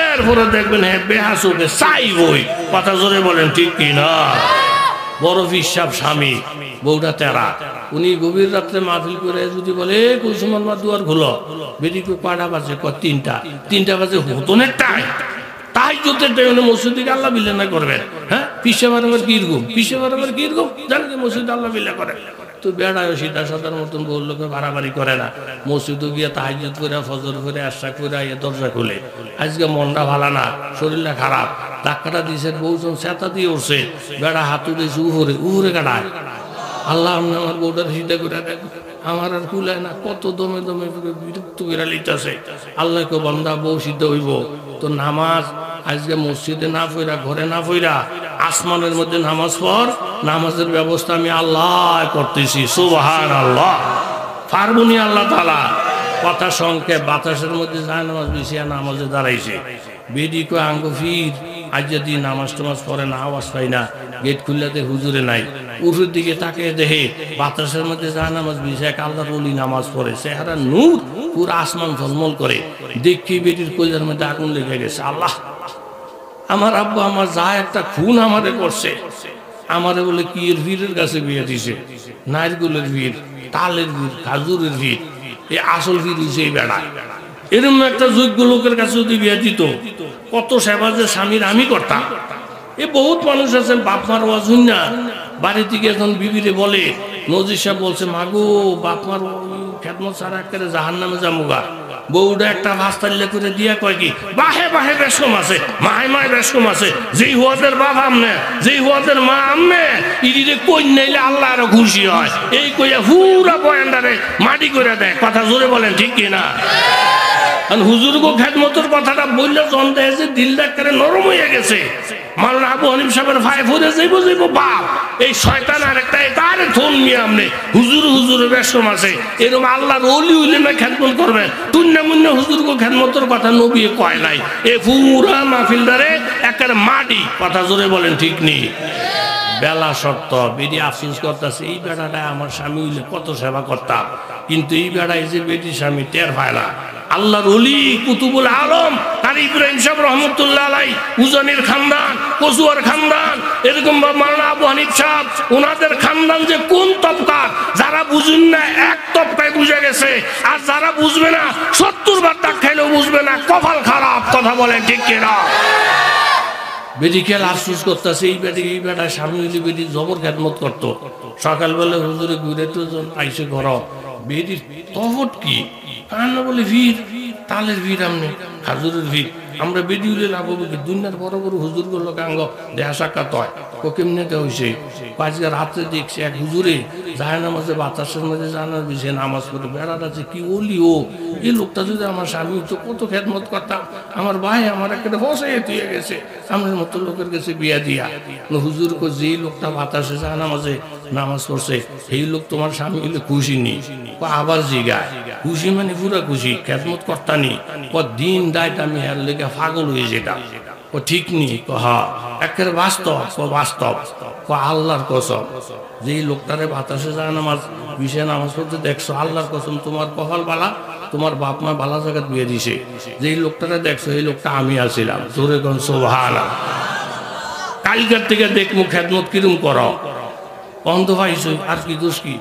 [SPEAKER 1] এরপরে দেখবেন হ্যাঁ বেহাসুকে চাইবই। কথা জোরে বলেন ঠিক কিনা? বড় পিসাব স্বামী, বউটা তেরা, উনি গভীর রাত্রে মাহফিল করে যদি বলে কুলসুমান মা দুয়ার খুলো, বেরিয়ে কয়টা বাজে? 3টা বাজে। হতো না তাহাজ্জুদের টাইমে মসজিদে আল্লাহ বিল্লাহ করবেন। হ্যাঁ, পিসাবার আমার কিরকম, পিসাবার আমার কিরকম জানেন, মসজিদে আল্লাহ বিল্লাহ করে। তো বেড়ায় সিধা সাদার মতন বহু লোকে বাড়াবাড়ি করে না, মসজিদে গিয়ে তাহাজ্জুদ করে ফজর করে আশা করে আইয়া দরজা খুলে। আজকে মনটা ভালো না, শরীরটা খারাপ, ধাক্কাটা দিয়েছে, বউজন চেতা দিয়ে উঠছে, বেড়া হাতু দিয়েছে উহুরে কাটায়। আল্লাহ আমার বউটার সিধা করে দেখ, আমার আর কুলায় না, কত দমে দমে বিরক্ত করে লিতেছে। আল্লাহকে বন্দা বউ সিদ্ধ হইব তো নামাজ আজকে মসজিদে না পড়া, ঘরে না পড়া, আসমানের মধ্যে নামাজ পড়, নামাজের ব্যবস্থা আমি আল্লাহ করতেছি। সুবহানাল্লাহ। পারবনি আল্লাহ তাআলা। কথা সংক্ষেপ, বাতাসের মধ্যে যায় নামাজ বিছিয়া নামাজে দাঁড়াইছে। বেডি কো আঙ্গ ফির আজ যদি নামাজ টামাজ পড়ে না, আওয়াজ পাই না, গেট খুললাতে হুজুরে নাই, উপরের দিকে তাকে দেখে বাতাসের মধ্যে জাহান্নামাজ বিছে এক আল্লাহর ওলি নামাজ পড়ে, চেহারা নূর, পুরো আসমান ঝলমল করে, দেখি বেটির কলিজার মধ্যে আগুন লেগে গেছে। আল্লাহ, আমার আব্বা আমার যা একটা খুন আমারে করছে, আমারে বলে কি এর ভিড়ের কাছে বিয়ে দিছে, নারগুলের ভিড়, তালের ভিড়, খাজুরের ভিড়, এই আসল ভিড় হয়েছে এই বেড়ায়। এরকম একটা যোগ্য লোকের কাছে যদি বিয়ে দিত, কত সেবা যে স্বামীর আমি করতাম। এ বহুত মানুষ আছেন বাপ মার ওয়াজ না, বাড়ি থেকে এখন বিবিরে বলে, নজির সাহেব বলছে মাগো বাপ মার খেদমত ছাড়া একেবারে জাহান্নামে যামুগা। বউটা একটা ভাস্তাল্লে করে দিয়া কয় কি, বাহে বাহে বেশকম আছে, মাহে মাহে বেশকম আছে, যেই হুয়াদের বাপ আমনে, যেই হুয়াদের মা আমনে, ইদিরে কই নাইলে আল্লাহ আরো খুশি হয়। এই কইয়া পুরা বয়ানটারে মাটি করে দেয়। কথা জোরে বলেন ঠিক কিনা? হুজুর গো খেদমতের কথাটা বললে জনতে এসে দিলটা করে নরম হয়ে গেছে। মাওলানা আবু হানিফ সাহেবের ভাই ফুরে যাইব বাপ, এই শয়তান আর একটা তার থন নিয়ে আমনে হুজুর হুজুরের বেশম আছে, এরকম আল্লাহর ওলি হইলে না খেদমত করবেন। তুন্না মুন্না হুজুর গো খেদমতের কথা নবী কয় নাই। এ পুরা মাহফিলদারে একের মাটি। কথা জোরে বলেন ঠিক নেই? বেলা শর্ত বেটি আফসোস করতেছে, এই বেড়াটা আমার স্বামী হইলে কত সেবা করতাম, কিন্তু এই বেড়ায় যে বেটি স্বামী টের পায় না। আল্লাহর ওলি কুতুবুল আলম আর ইব্রাহিম সাহেব রহমতুল্লাহ আলাই, উজানির খানদান, কচুয়ার খানদান, এরকম মাওলানা আবু হানিফ সাহেব, ওনাদের খানদান যে কোন তবকার, যারা বুঝুন না এক তবকায় বুঝে গেছে, আর যারা বুঝবে না 70 বার টাক খাইলেও বুঝবে না। কপাল খারাপ। কথা বলেন ঠিক কিনা? বেটিকে আফসোস করতেছে, এই বেটা স্বামী হইলে বেটি জবর খেদমত করতো। সকালবেলা হুজুরে ঘুরে তো আইসে ঘর, বেটির তফট কি কান্না বলে ভিড়, তালের ভিড়, আমনে খাজুরের ভিড়। আমরা বেটি হইলে লাভ হবে কি, দুনিয়ার বড় বড় হুজুর গুলো আঙ্গ দেহা সাক্ষাৎ হয়। ও কেমনেতে হয়েছে, আজকে রাত্রে দেখছে এক হুজুরে জাহান্নামাজে বাতাসের মধ্যে জানার বিষয়ে নামাজ পড়ে, বেড়াটা আছে কি ওলি ও, এই লোকটা যদি আমার স্বামী তো কত খেদমত করতাম, আমার ভাই আমার একটা বসে দিয়ে গেছে, আমার মতো লোকের কাছে বিয়া দিয়া। হুজুর কো যে লোকটা বাতাসে জাহান্নামাজে নামাজ পড়ছে, এই লোক তোমার স্বামী হইলে খুশি নি? আবার জিগায়, খুশি মানে পুরা খুশি, খেদমত করতানি। দিন রাত আমি হের লেগে পাগল হয়ে যেতাম। ও ঠিক নি? হ্যাঁ একেবারে বাস্তব। বাস্তব। আল্লাহর কসম, যেই লোকটারে বাতাসে যায় নামাজ বিষয়ে নামাজ পড়তে দেখছো, আল্লাহর কসম তোমার কপাল বালা, তোমার বাপ মা বালা জায়গায় বিয়ে দিছে। যেই লোকটারে দেখছো এই লোকটা আমি আছিলাম। জোরে কোন সুবহানাল্লাহ। কালকার থেকে দেখমু খেদমত কিরম করো, অন্ধ পাইছো আর কি দোষ কি?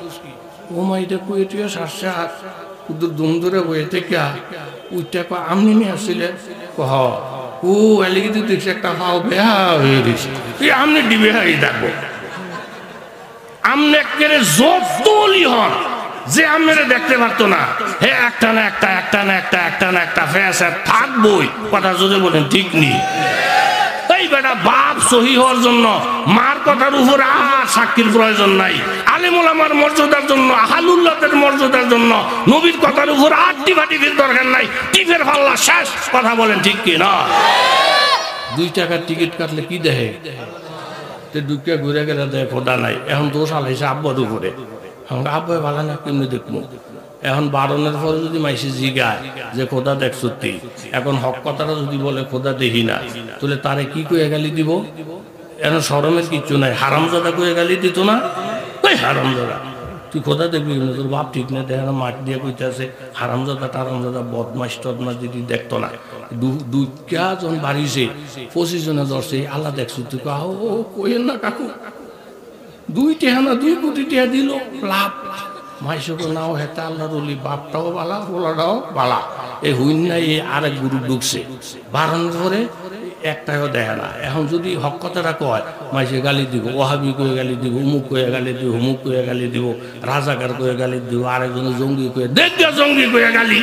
[SPEAKER 1] ও মা এটা কুয়েটিও সারছে আর দুম ধরে বয়ে থেকে উইটা আমনি নিয়ে আসছিলে। কহ ও এলিগে তুই দেখছি একটা হাও বেহা হয়ে গেছে, তুই আমনে ডিবে হাই থাকবো। আমনে একেবারে যতলি হন যে আমনে দেখতে পারতো না, হে একটা না একটা, একটা না একটা, একটা না একটা ফেস থাকবই। কথা যদি বলেন ঠিক নেই? এই বেটা বাপ সহি হওয়ার জন্য মার কথার উপর আর সাক্ষীর প্রয়োজন নাই। আলেম ওলামার মর্যাদার জন্য, আহলুল্লাহদের মর্যাদার জন্য নবীর কথার উপর আর টিফাটিফির দরকার নাই। টিফের পাল্লা শেষ। কথা বলেন ঠিক কি না? 2 টাকার টিকিট কাটলে কি দেখে, দুঃখে ঘুরে গেলে দেয় খোদা নাই। এখন দোষ আলাইছে আব্বার উপরে। আমরা আব্বাই ভালো না কেমনি দেখবো? এখন বারণের পরে যদি মাইসে জিগায় যে খোদা দেখ সত্যি, এখন হক কথাটা যদি বলে খোদা দেখি না, তাহলে তারে কি কয়ে গালি দিব? এখন শরমের কিচ্ছু নাই। হারামজাদা কয়ে গালি দিত না? ওই হারামজাদা, তুই খোদা দেখবি না, তোর বাপ ঠিক না, দেখে না মাঠ দিয়ে কইতেছে হারামজাদা টারামজাদা বদমাস টদমাস যদি দেখতো না। দুইটা জন বাড়িছে, 25 জনে ধরছে, আল্লাহ দেখছো তুই কাহো কইেন না কাকু, 2 টাকা না 2 কোটি টাকা দিল লাভ। মাইসকে নাও হেতা আল্লাহর ওলি, বাপটাও বালা, পোলাটাও বালা। এই হুইন নাই এই আরেক গুরু ঢুকছে, বারণের পরে একটাও দেখে না। এখন যদি হক কথাটা কয়, মাইসে গালি দিব, ওহাবি কয়ে গালি দিব, উমুক কয়ে গালি দিব, হুমুক কয়ে গালি দিব, রাজাকার কয়ে গালি দিব, আরেকজনে জঙ্গি কয়ে দেখ জঙ্গি কয়ে গালি।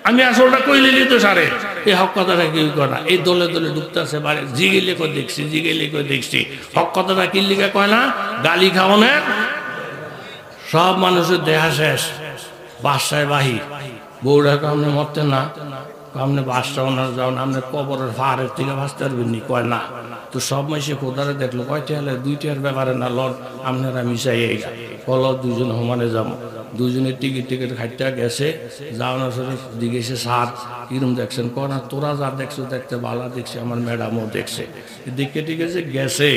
[SPEAKER 1] আমি আসলটা কইলে তো সারে এই হক কথাটা কেউ কয় না। এই দলে দলে ঢুকতেছে, জিগেলে কয়ে দেখছি, জিগেলে কয়ে দেখছি। হক কথাটা কি লিখে কয় না? গালি খাওয়ানোর সব মানুষের দেহা শেষ, বাসায় বাহি। বউরা কামনে মরতে না, কামনে বাসটা ওনার যাও না, আপনার কবরের ফাড়ের থেকে বাঁচতে পারবেন নি? কয় না। তো সব মাসে খোদারে দেখলো, কয়টা হলে 2টার ব্যাপারে না, লড আপনারা মিশাই কল 2জন সমানে যাবো। দুজনের টিকিট খাইতে গেছে, যাওয়ানোর সময় জিজ্ঞেসে স্যার কিরম দেখছেন, না তোরা যা দেখছো দেখতে ভালো দেখছে, আমার ম্যাডামও দেখছে। দেখে ঠিক আছে গেছে,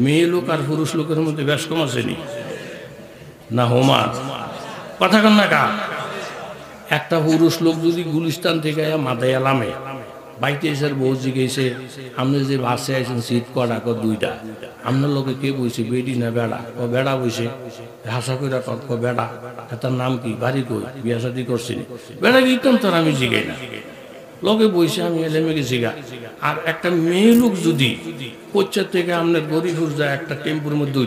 [SPEAKER 1] মেয়ে লোক আর পুরুষ লোকের মধ্যে বেশ কম আসেনি না হোমান কথা কন না কা। একটা পুরুষ লোক যদি গুলিস্তান থেকে মাথায় এলামে বাইতে এসে বউ জিগেছে, আপনি যে বাসে আছেন সিট কটা দুইটা, আপনার লোকে কে বইছে বেডি না বেড়া? ও বেড়া বইছে। হাসা করে ক বেড়া, তার নাম কি, বাড়ি কই, বিয়া শাদি করছিনি? বেড়া গিয়েতাম তোর আমি জিগাই না, লোকে বইছে আমি এলেমে গেছি গা। আর একটা মেয়ে লোক যদি পশ্চাৎ থেকে আপনার গরিবুর যায় একটা টেম্পুর মধ্যে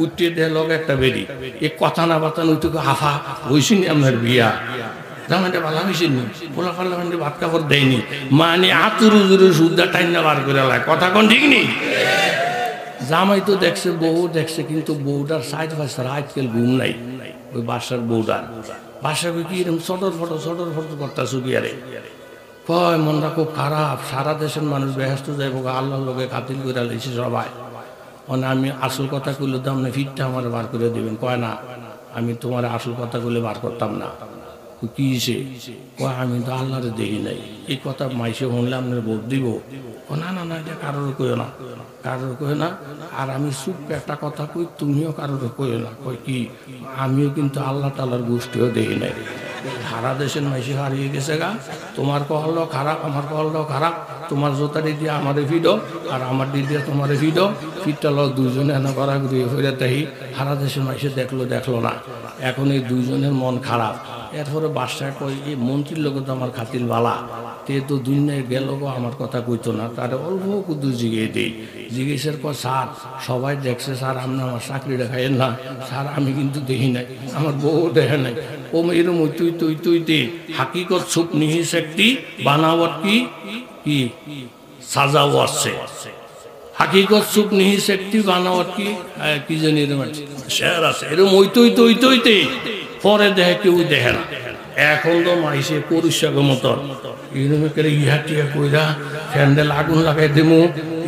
[SPEAKER 1] উঠতে দেয় লগে একটা বেরি, এ কথা না বাতা ওইটুকু হাফা বইছিনি আপনার বিয়া জামাইটা ভালো হয়েছিনি, পোলা পাল্লা ভাত কাপড় দেয়নি, মানে আতুর উজুরে সুদ্ধা টাইনা বার করে লাগে, কথা কোন ঠিক নেই। জামাই তো দেখছে, বউ দেখছে, কিন্তু বউটার সাইড ফাঁসার আজকাল ঘুম নাই। ওই বাসার বউটার বাসা কি এরকম চটর ফটো করতেছো কি আরে কয় মনটা খুব খারাপ, সারা দেশের মানুষ বেহেস্ত যাইব, আল্লাহর লোকে খাতিল করে লাইছে সবাই। মানে আমি আসল কথা কইলে দাম না, ফিটটা আমার বার করে দেবেন। কয় না আমি তোমার আসল কথা কইলে বার করতাম না। কি কয় আমি তো আল্লাহরে দেখি নাই। এই কথা মাইসে শুনলে আপনার ভোট দিব? না না না, এটা কারোর কইও না, কারোর কইও না। আর আমি চুপ একটা কথা কই, তুমিও কারোর কইও না। কই কি, আমিও কিন্তু আল্লাহ তাআলার গোষ্ঠীও দেখি নাই। সারা দেশের মাইসে হারিয়ে গেছে গা, তোমার কহলো খারাপ, আমার কহলো খারাপ, তোমার জোতারি দিয়ে আমারে ফিডো, আর আমার দিয়ে তোমারে ফিডো, ফিটটা লো দুজনে এনে করা ঘুরিয়ে ফিরে তাই সারা দেশের মাইসে দেখলো না। এখন এই দুইজনের মন খারাপ। এরপরে বাসায় কই এই মন্ত্রীর লোক তো আমার খাতিল বালা, তে তো দুনিয়ায় গেল গো, আমার কথা কইতো না, তারে অল্প কুদু জিগিয়ে দিই। জিজ্ঞেসের পর স্যার সবাই দেখছে, স্যার আপনি আমার চাকরি দেখাইেন না, স্যার আমি কিন্তু দেখি নাই, আমার বউ দেখে নাই। ও এরম তুই হাকিকত সুপ নিহিস একটি বানাবট কি সাজাও আছে, হাকিকত সুপ নিহিস একটি বানাবট কি জানি এরম শেয়ার আছে, এরম ওইতে পরে দেখে কেউ দেখে না। এখন তো মাইসে পরিষ্কার মতন এরকম করে ইহাটিয়া কইরা ফ্যান্ডেল আগুন লাগাই দেবো,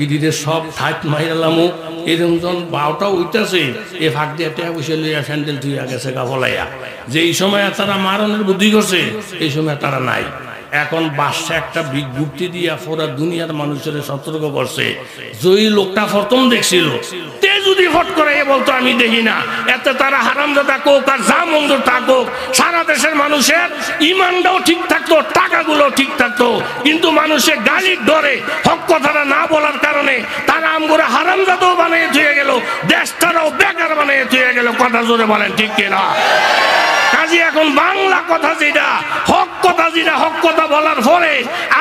[SPEAKER 1] ইদিতে সব ঠাইট মাইরালামো। এরকম যখন বারোটা উঠতেছে, এ ফাঁক দিয়ে টেয়া বসে লইয়া ফ্যান্ডেল ধুইয়া গেছে গা ফলাইয়া। যেই সময় তারা মারণের বুদ্ধি করছে, এই সময় তারা নাই। এখন বাদশা একটা বিজ্ঞপ্তি দিয়া পুরা দুনিয়ার মানুষের সতর্ক করছে, যেই লোকটা প্রথম দেখছিল তে যদি ফট করে বলতো আমি দেখি না, এতে তারা হারামজাদা কোক আর যা মন্দ থাকুক, সারা দেশের মানুষের ইমানটাও ঠিক থাকতো, টাকাগুলো ঠিক থাকতো। কিন্তু মানুষের গালির ডরে হক কথাটা না বলার কারণে তারা আমগরে হারামজাদাও বানিয়ে থুয়ে গেল, দেশটারাও বেকার বানিয়ে থুয়ে গেল। কথা জোরে বলেন ঠিক কিনা? কাজী এখন বাংলা কথা যেটা হক কথা, যেটা হক কথা বলার পরে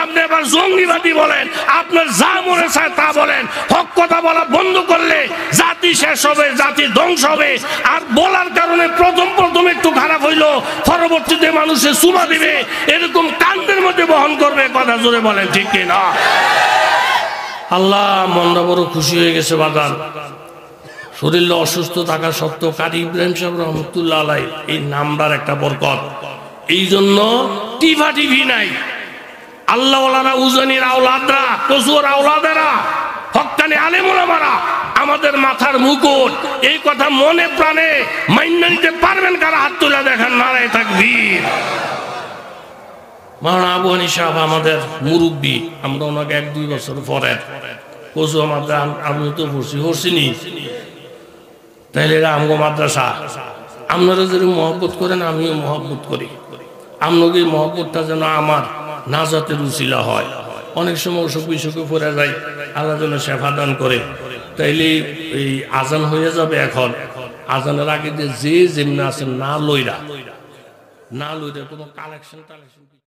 [SPEAKER 1] আপনি আবার জঙ্গিবাদী বলেন, আপনার যা মনে চায় তা বলেন। হক কথা বলা বন্ধ করলে জাতি শেষ হবে, জাতি ধ্বংস হবে। আর বলার কারণে প্রথম একটু খারাপ হইলো, পরবর্তীতে মানুষে চুমা দিবে, এরকম কান্দের মধ্যে বহন করবে। কথা জোরে বলেন ঠিক কিনা? আল্লাহ মনটা বড় খুশি হয়ে গেছে বাজার। শরীর অসুস্থ থাকা সত্ত্বেও কারি ইব্রাহিম সাহেব রহমতুল্লাহ আলাই এই নামটার একটা বরকত। এই জন্য টিভি নাই, আল্লাহ ওয়ালারা, উজানির আওলাদরা, কসুর আওলাদেরা, হক্কানি আলেম ওলামারা আমাদের মাথার মুকুট। এই কথা মনে প্রাণে মাইন্না নিতে পারবেন কারা? হাত তুলে দেখান, নারায়ে তাকবীর। মাওলানা আবু হানি সাহেব আমাদের মুরব্বী, আমরা ওনাকে 1-2 বছর পরে কসু আমাদের আমি তো হরছিনি, তাইলে এরা আমগো মাদ্রাসা। আপনারা যদি মহব্বত করেন আমিও মহব্বত করি, আপনাকে মহব্বতটা যেন আমার নাজাতের উসিলা হয়। অনেক সময় অসুখ বিসুখে পড়ে যায়, আল্লাহ যেন শেফা দান করে। তাইলে এই আজান হয়ে যাবে। এখন আজানের আগে যে যেমনি আছেন না লইরা কোনো কালেকশন